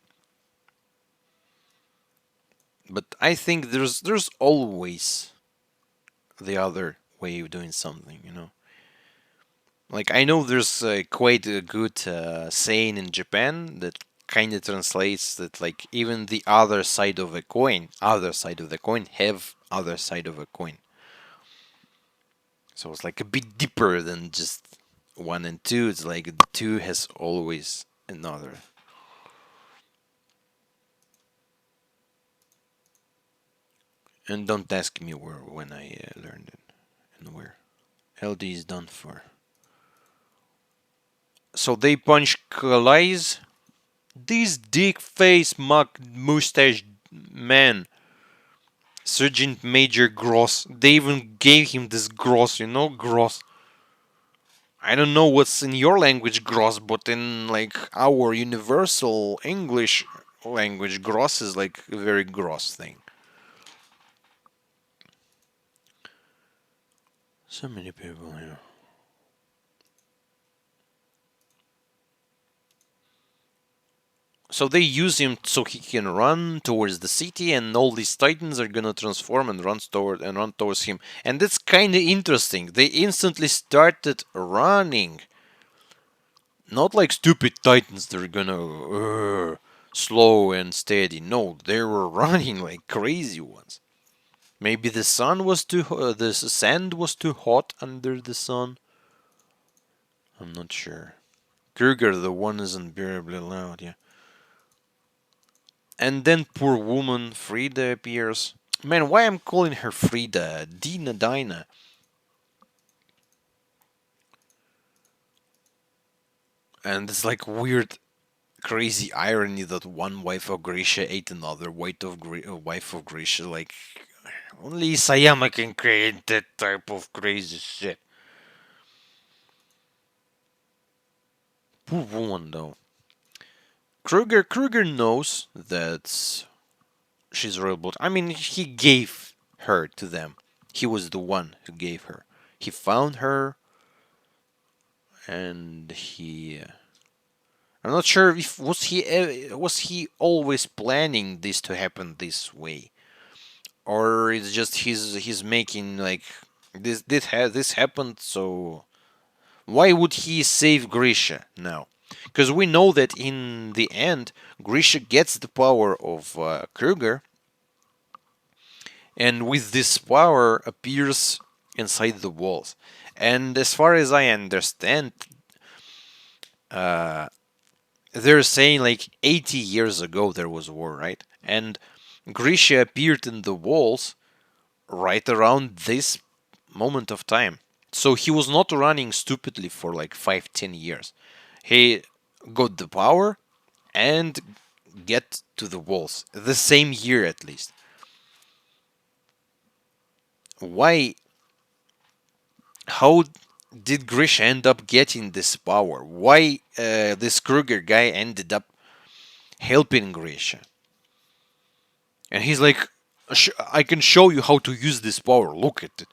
But I think there's always the other way of doing something. Like I know there's quite a good saying in Japan that kind of translates that like even the other side of a coin, other side of the coin have other side of a coin. So it's like a bit deeper than just one and two. It's like the two has always another. And don't ask me where when I learned it and where. LD is done for. So they punch Calais. This dick face mustache man, Sergeant Major Gross. They even gave him this Gross, Gross. I don't know what's in your language, Gross, but in like our universal English language, Gross is like a very gross thing. So many people here. So they use him so he can run towards the city, and all these titans are gonna transform and run towards him. And that's kind of interesting. They instantly started running, not like stupid titans. They're gonna slow and steady. No, they were running like crazy ones. Maybe the sun was the sand was too hot under the sun. I'm not sure. Kruger, the one is unbearably loud. Yeah. And then poor woman Frida appears. Man, why I'm calling her Frida? Dina Dina. And it's like weird, crazy irony that one wife of Grisha ate another wife of Grisha. Like, only Sayama can create that type of crazy shit. Poor woman, though. Kruger knows that she's Reupload. I mean, he gave her to them. He was the one who gave her. He found her, and he. I'm not sure if was he always planning this to happen this way, or it's just he's making like this happened. So why would he save Grisha now? Because we know that in the end, Grisha gets the power of Kruger, and with this power appears inside the walls. And as far as I understand, uh, they're saying like 80 years ago there was war, right? And Grisha appeared in the walls right around this moment of time. So he was not running stupidly for like 5, 10 years. He got the power and get to the walls the same year at least. Why how did Grisha end up getting this power? Why this Kruger guy ended up helping Grisha? And he's like, I can show you how to use this power. Look at it.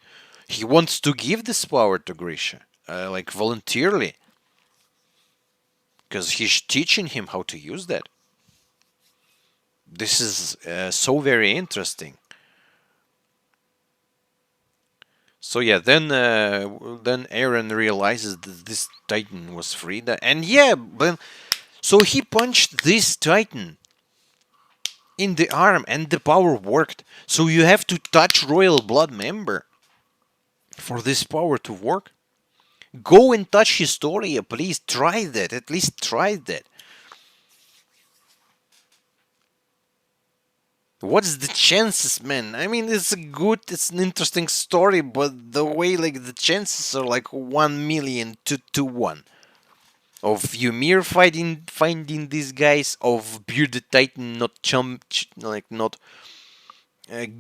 He wants to give this power to Grisha, like voluntarily, because he's teaching him how to use that. This is so very interesting. So yeah, then Aaron realizes that this Titan was Frida, and yeah, but so he punched this Titan in the arm, and the power worked. So you have to touch royal blood member for this power to work. Go and touch Historia, please. Try that. At least try that. What's the chances, man? I mean, it's an interesting story, but the way, like, the chances are like 1 million to 1 of Ymir finding these guys, of Bearded Titan not not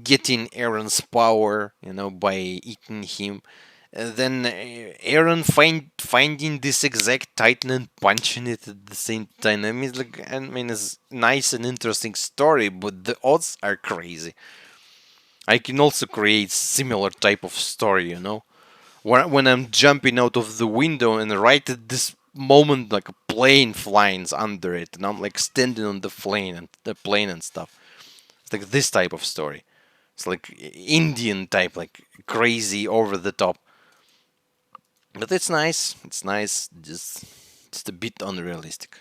getting Aaron's power, by eating him. Then Aaron finding this exact Titan and punching it at the same time. It's nice and interesting story, but the odds are crazy. I can also create similar type of story. When I'm jumping out of the window and right at this moment, like a plane flies under it, and I'm like standing on the plane and stuff. It's like this type of story. It's like Indian type, like crazy, over the top. But it's nice. It's nice. Just a bit unrealistic.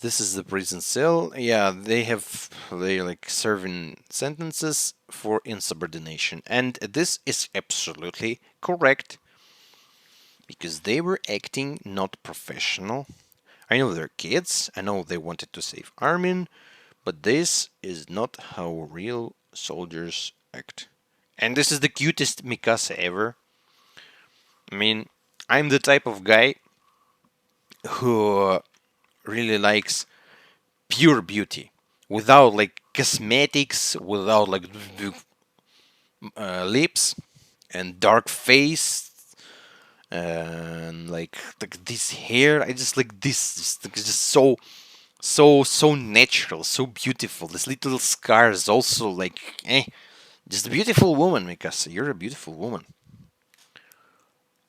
This is the prison cell. Yeah, they like serving sentences for insubordination, and this is absolutely correct because they were acting not professional. I know they're kids. I know they wanted to save Armin, but this is not how real soldiers act. And this is the cutest Mikasa ever. I mean, I'm the type of guy who really likes pure beauty without like cosmetics, without like lips and dark face and like this hair. I just like this, just so natural, so beautiful. This little scars also like just a beautiful woman, Mikasa. You're a beautiful woman.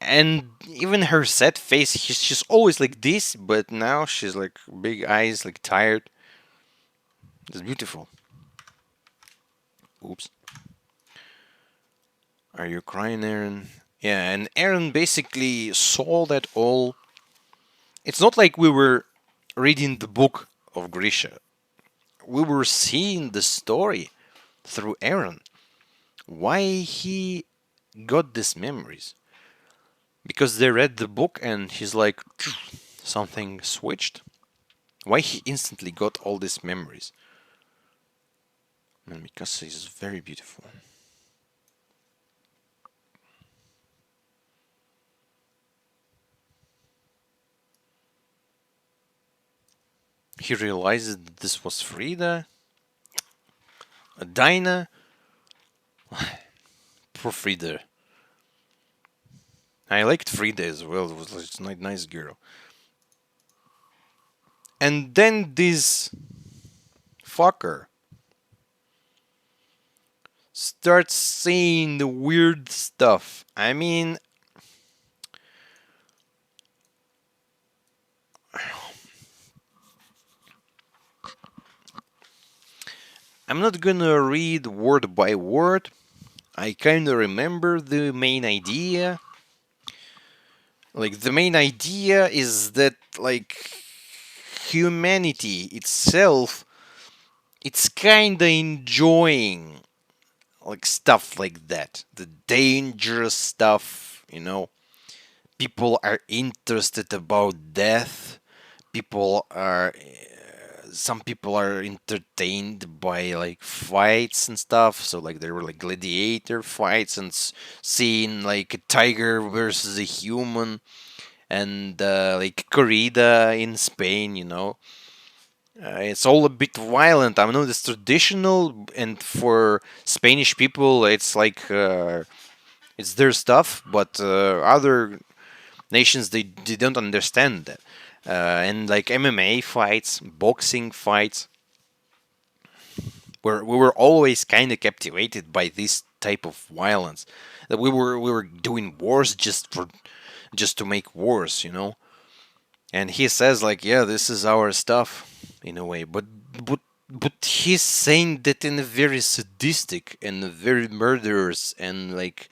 And even her sad face, she's always like this, but now she's like big eyes, like tired. It's beautiful. Oops. Are you crying, Aaron? Yeah, and Aaron basically saw that all. It's not like we were reading the book of Grisha. We were seeing the story through Aaron. Why he got these memories? Because they read the book and he's like, something switched. Why he instantly got all these memories? And because he's very beautiful. He realized that this was Frida, a Dinah. Poor Frida. I liked Frida as well. It was a nice girl. And then this fucker starts saying the weird stuff. I mean, I'm not gonna read word by word. I kinda remember the main idea. Like, the main idea is that, like, humanity itself, it's kinda enjoying, like, stuff like that. The dangerous stuff, you know? People are interested about death. People are some people are entertained by like fights and stuff. So like there were like gladiator fights and seeing like a tiger versus a human, and like corrida in Spain. It's all a bit violent. I know it's traditional, and for Spanish people, it's like it's their stuff. But other nations, they don't understand that. And like MMA fights, boxing fights, where we were always kind of captivated by this type of violence. That we were doing wars just to make wars. And he says like, yeah, this is our stuff in a way, but but he's saying that in a very sadistic and a very murderous and like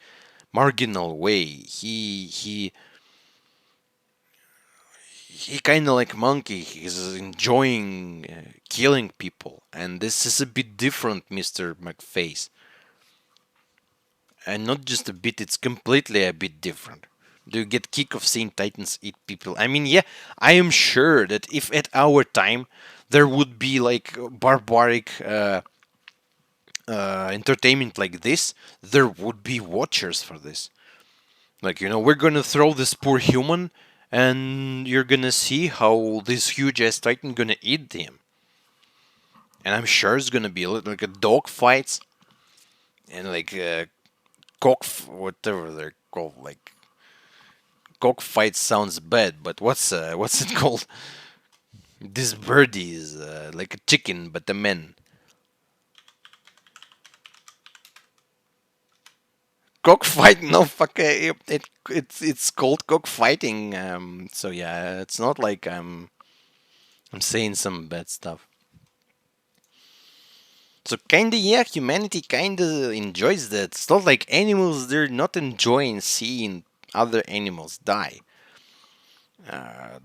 marginal way. He kind of like monkey. He's enjoying killing people, and this is a bit different, Mr. McFace. And not just a bit; it's completely a bit different. Do you get kick of seeing Titans eat people? I mean, yeah, I am sure that if at our time there would be like barbaric entertainment like this, there would be watchers for this. Like, we're gonna throw this poor human, and you're gonna see how this huge ass titan gonna eat him. And I'm sure it's gonna be like a dog fights and like whatever they're called. Like cockfight sounds bad, but what's it called? This birdie is like a chicken, but a man. Cockfight? No, fuck. It's called cockfighting. So yeah, it's not like I'm saying some bad stuff. So kinda, yeah, humanity kinda enjoys that. It's not like animals, they're not enjoying seeing other animals die.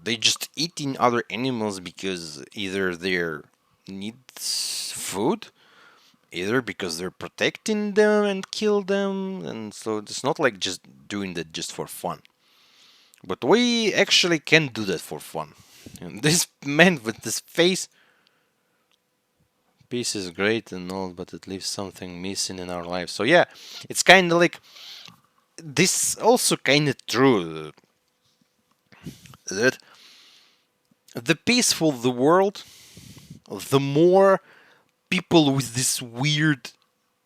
They just eating other animals because either they need food, either because they're protecting them and kill them, and so it's not like just doing that just for fun. But we actually can do that for fun. And this man with this face, peace is great and all, but it leaves something missing in our lives. So yeah, it's kind of like this. Also, kind of true that the peaceful the world, the more people with this weird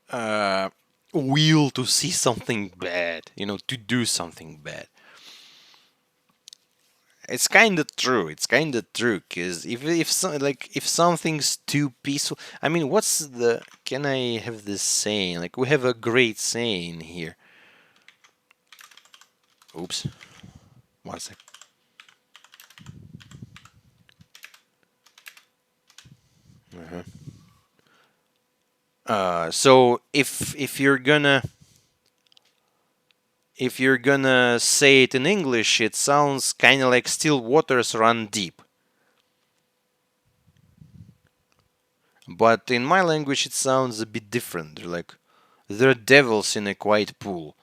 uh, will to see something bad, to do something bad. It's kind of true. It's kind of true because if something's too peaceful, I mean, what's the? Can I have this saying? Like we have a great saying here. Oops. One sec. So if you're gonna say it in English, it sounds kind of like still waters run deep. But in my language, it sounds a bit different. They're like they're devils in a quiet pool.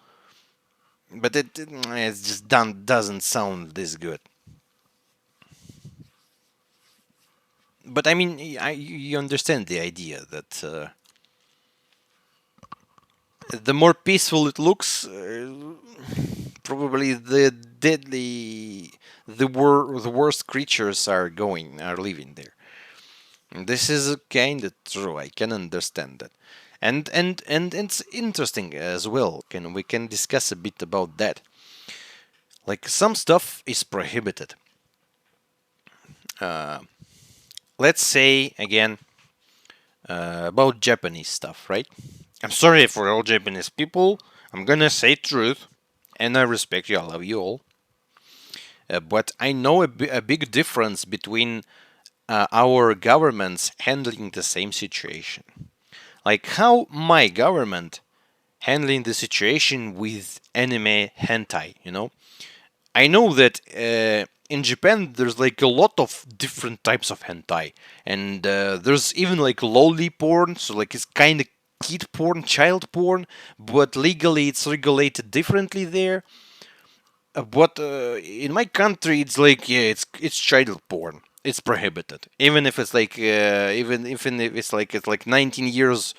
But it just doesn't sound this good. But I mean, you understand the idea that the more peaceful it looks, probably the worst creatures are living there. And this is kind of true. I can understand that, and it's interesting as well. We can discuss a bit about that. Like some stuff is prohibited. Uh, let's say again about Japanese stuff, right? I'm sorry for all Japanese people. I'm gonna say truth, and I respect you. I love you all. But I know a big difference between our governments handling the same situation. Like how my government handling the situation with anime hentai, you know? I know that in Japan there's like a lot of different types of hentai, and there's even like loli porn, so like it's kind of kid porn, child porn, but legally it's regulated differently there. But in my country, it's like yeah, it's child porn. It's prohibited, even if it's like even if it's like 19 years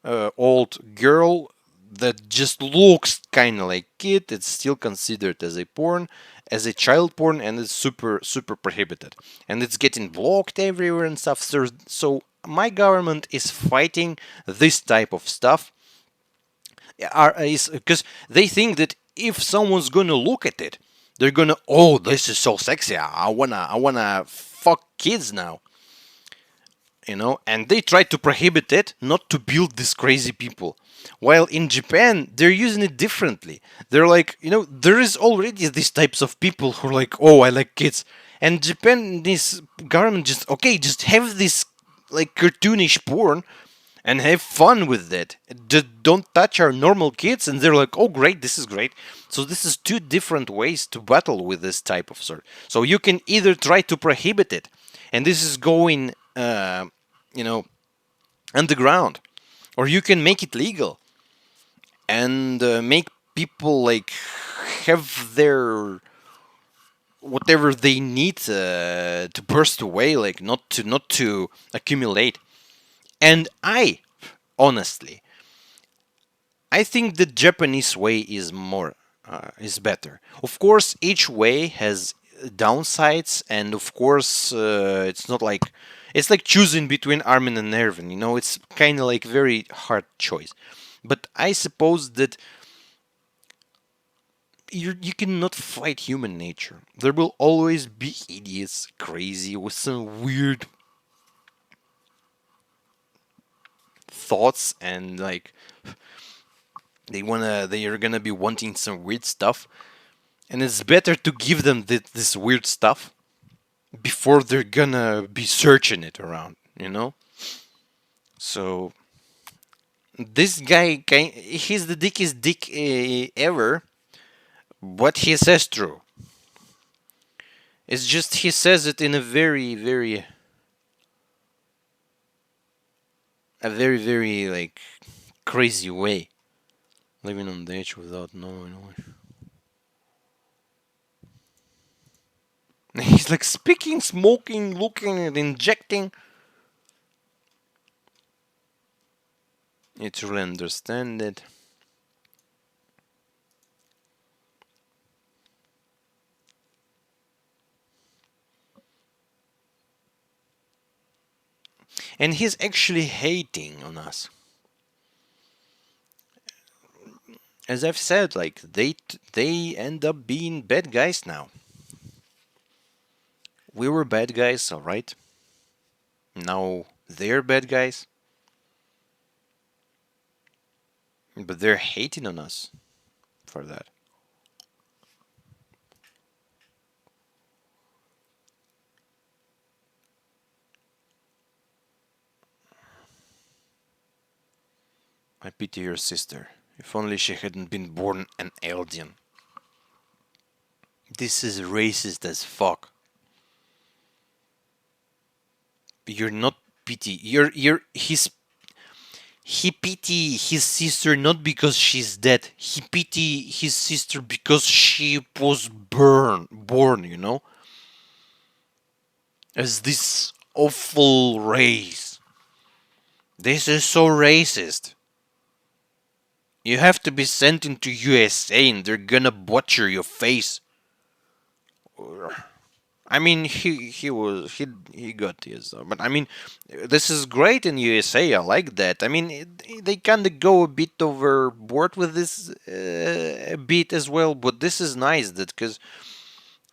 old girl that just looks kind of like kid. It's still considered as a porn, as a child porn, and it's super prohibited. And it's getting blocked everywhere and stuff. So my government is fighting this type of stuff is because they think that if someone's gonna look at it, they're gonna, oh, this is so sexy. I wanna fuck kids now, you know. And they try to prohibit it, not to build these crazy people. While in Japan, they're using it differently. They're like, you know, there is already these types of people who are like, oh, I like kids, and Japanese government just okay, just have this like cartoonish porn and have fun with it. Just don't touch our normal kids, and they're like, "Oh, great, this is great." So this is two different ways to battle with this type of sort. So you can either try to prohibit it, and this is going, you know, underground, or you can make it legal and make people like have their whatever they need to burst away, like not to accumulate. And honestly, I think the Japanese way is better. Of course, each way has downsides, and of course, it's not like it's like choosing between Armin and Erwin. You know, it's kind of like very hard choice. But I suppose that you cannot fight human nature. There will always be idiots, crazy, with some weird thoughts, and like they are gonna be wanting some weird stuff, and it's better to give them this weird stuff before they're gonna be searching it around, you know. So this guy, he's the dickest dick ever, but he says true. It's just he says it in a very like crazy way, living on the edge without knowing. He's like speaking, smoking, looking, and injecting. You truly understand it. And he's actually hating on us. As I've said, like they end up being bad guys now. We were bad guys, all right. Now they're bad guys, but they're hating on us for that. I pity your sister. If only she hadn't been born an alien. This is racist as fuck. You're not pity. He pity his sister not because she's dead. He pity his sister because she was born, as this awful race. This is so racist. You have to be sent into USA and they're gonna butcher your face. I mean, he got his, but I mean, this is great in USA. I like that. I mean, they kind of go a bit overboard with this a bit as well, but this is nice that because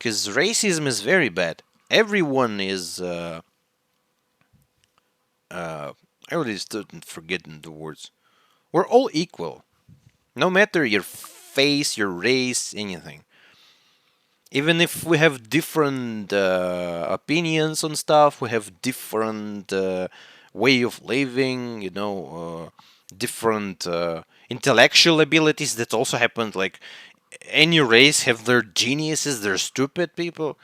racism is very bad. Everyone is I already started forgetting the words. We're all equal, no matter your face, your race, anything. Even if we have different opinions on stuff, we have different way of living, different intellectual abilities. That also happens. Like any race have their geniuses, their stupid people.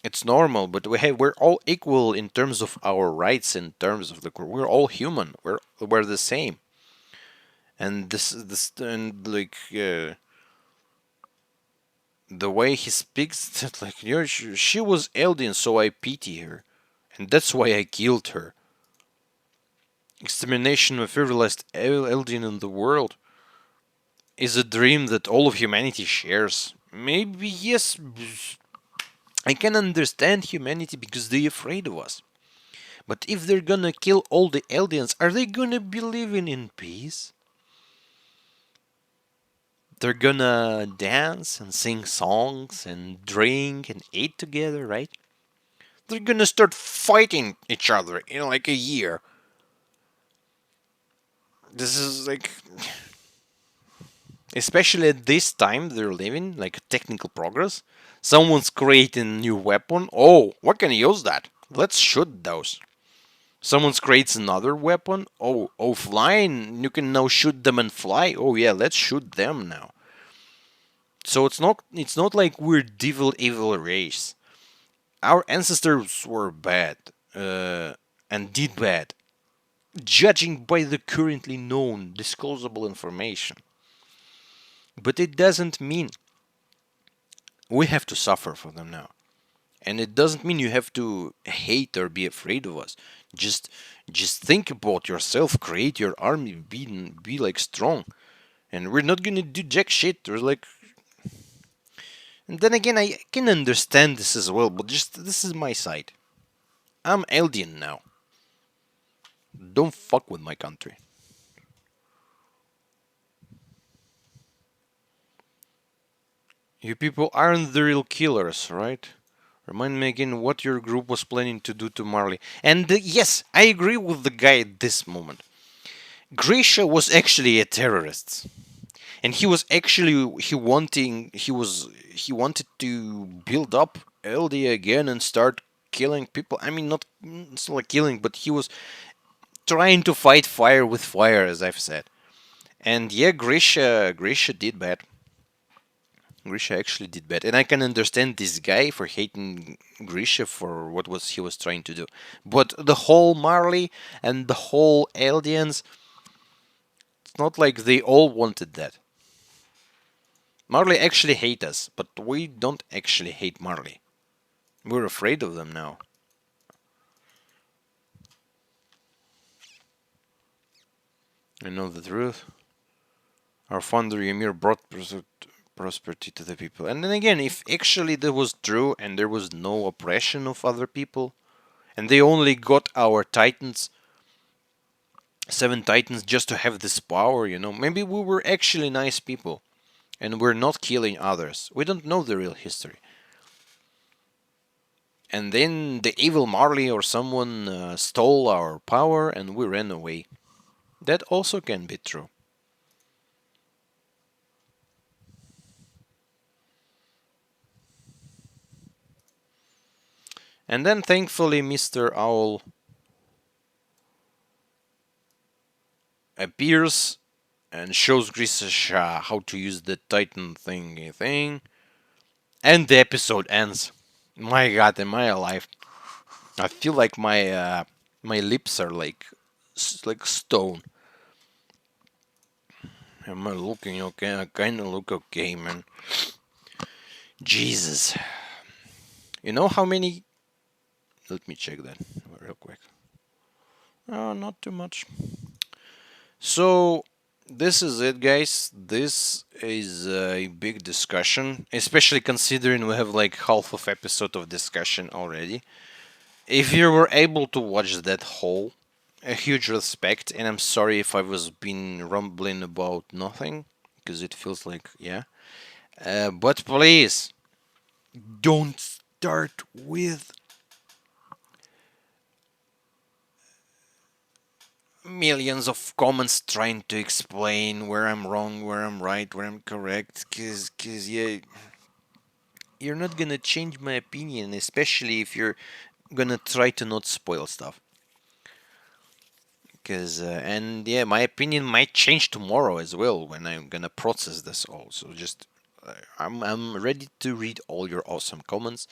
It's normal, but we're all equal in terms of our rights. In terms of we're all human. We're the same. And this and like. The way he speaks, that like she was alien, so I pity her, and that's why I killed her. Extermination of every last alien in the world is a dream that all of humanity shares. Maybe yes, I can understand humanity because they're afraid of us. But if they're gonna kill all the aliens, are they gonna be living in peace? They're gonna dance and sing songs and drink and eat together, right? They're gonna start fighting each other in like a year. This is like, especially at this time they're living, like technical progress. Someone's creating a new weapon. Oh, what can use that? Let's shoot those. Someone's creates another weapon. Oh, flying. You can now shoot them and fly. Oh yeah, let's shoot them now. So it's not like we're evil race. Our ancestors were bad, and did bad, judging by the currently known disclosable information. But it doesn't mean we have to suffer for them now. And it doesn't mean you have to hate or be afraid of us. Just just think about yourself, create your army, be like strong. And we're not gonna do jack shit. We're like, and then again, I can understand this as well, but just this is my side. I'm alien now. Don't fuck with my country. You people aren't the real killers, right? Remind me again what your group was planning to do to Marley. And yes, I agree with the guy at this moment. Grisha was actually a terrorist, and he was actually he wanted to build up LD again and start killing people. I mean, not it's not like killing, but he was trying to fight fire with fire, as I've said. And yeah, Grisha did bad. Grisha actually did bad, and I can understand this guy for hating Grisha for what was he was trying to do. But the whole Marley and the whole aliens, it's not like they all wanted that. Marley actually hate us, but we don't actually hate Marley. We're afraid of them now. I know the truth. Our founder Ymir brought prosperity to the people. And then again, if actually that was true and there was no oppression of other people, and they only got our titans, 7 titans, just to have this power, maybe we were actually nice people and we're not killing others. We don't know the real history. And then the evil Marley or someone stole our power and we ran away. That also can be true. And then thankfully Mr. Owl appears and shows Grisha how to use the Titan thing, and the episode ends. My God, am I alive? I feel like my lips are like stone. Am I looking okay? I kind of look okay, man. Jesus, you know how many? Let me check that real quick. Oh, not too much. So this is it, guys. This is a big discussion, especially considering we have like half of episode of discussion already. If you were able to watch that whole, a huge respect, and I'm sorry if I was been rumbling about nothing, because it feels like yeah. But please don't start with millions of comments trying to explain where I'm wrong, where I'm right, where I'm correct, cause yeah, you're not gonna change my opinion, especially if you're gonna try to not spoil stuff. Cause and yeah, my opinion might change tomorrow as well when I'm gonna process this all. So just I'm ready to read all your awesome comments.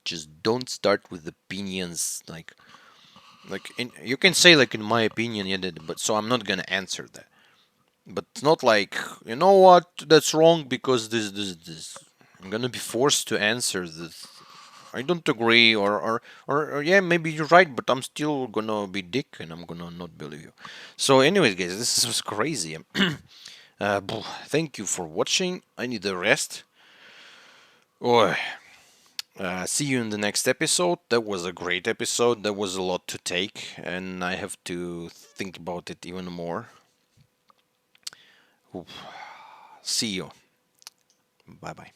Just don't start with opinions you can say like in my opinion, yeah, but so I'm not gonna answer that. But it's not like you know what that's wrong because this. I'm gonna be forced to answer this. I don't agree, or yeah, maybe you're right, but I'm still gonna be dick and I'm gonna not believe you. So, anyways, guys, this was crazy. Thank you for watching. I need a rest. Oh, see you in the next episode. That was a great episode. There was a lot to take, and I have to think about it even more. Oof. See you. Bye bye.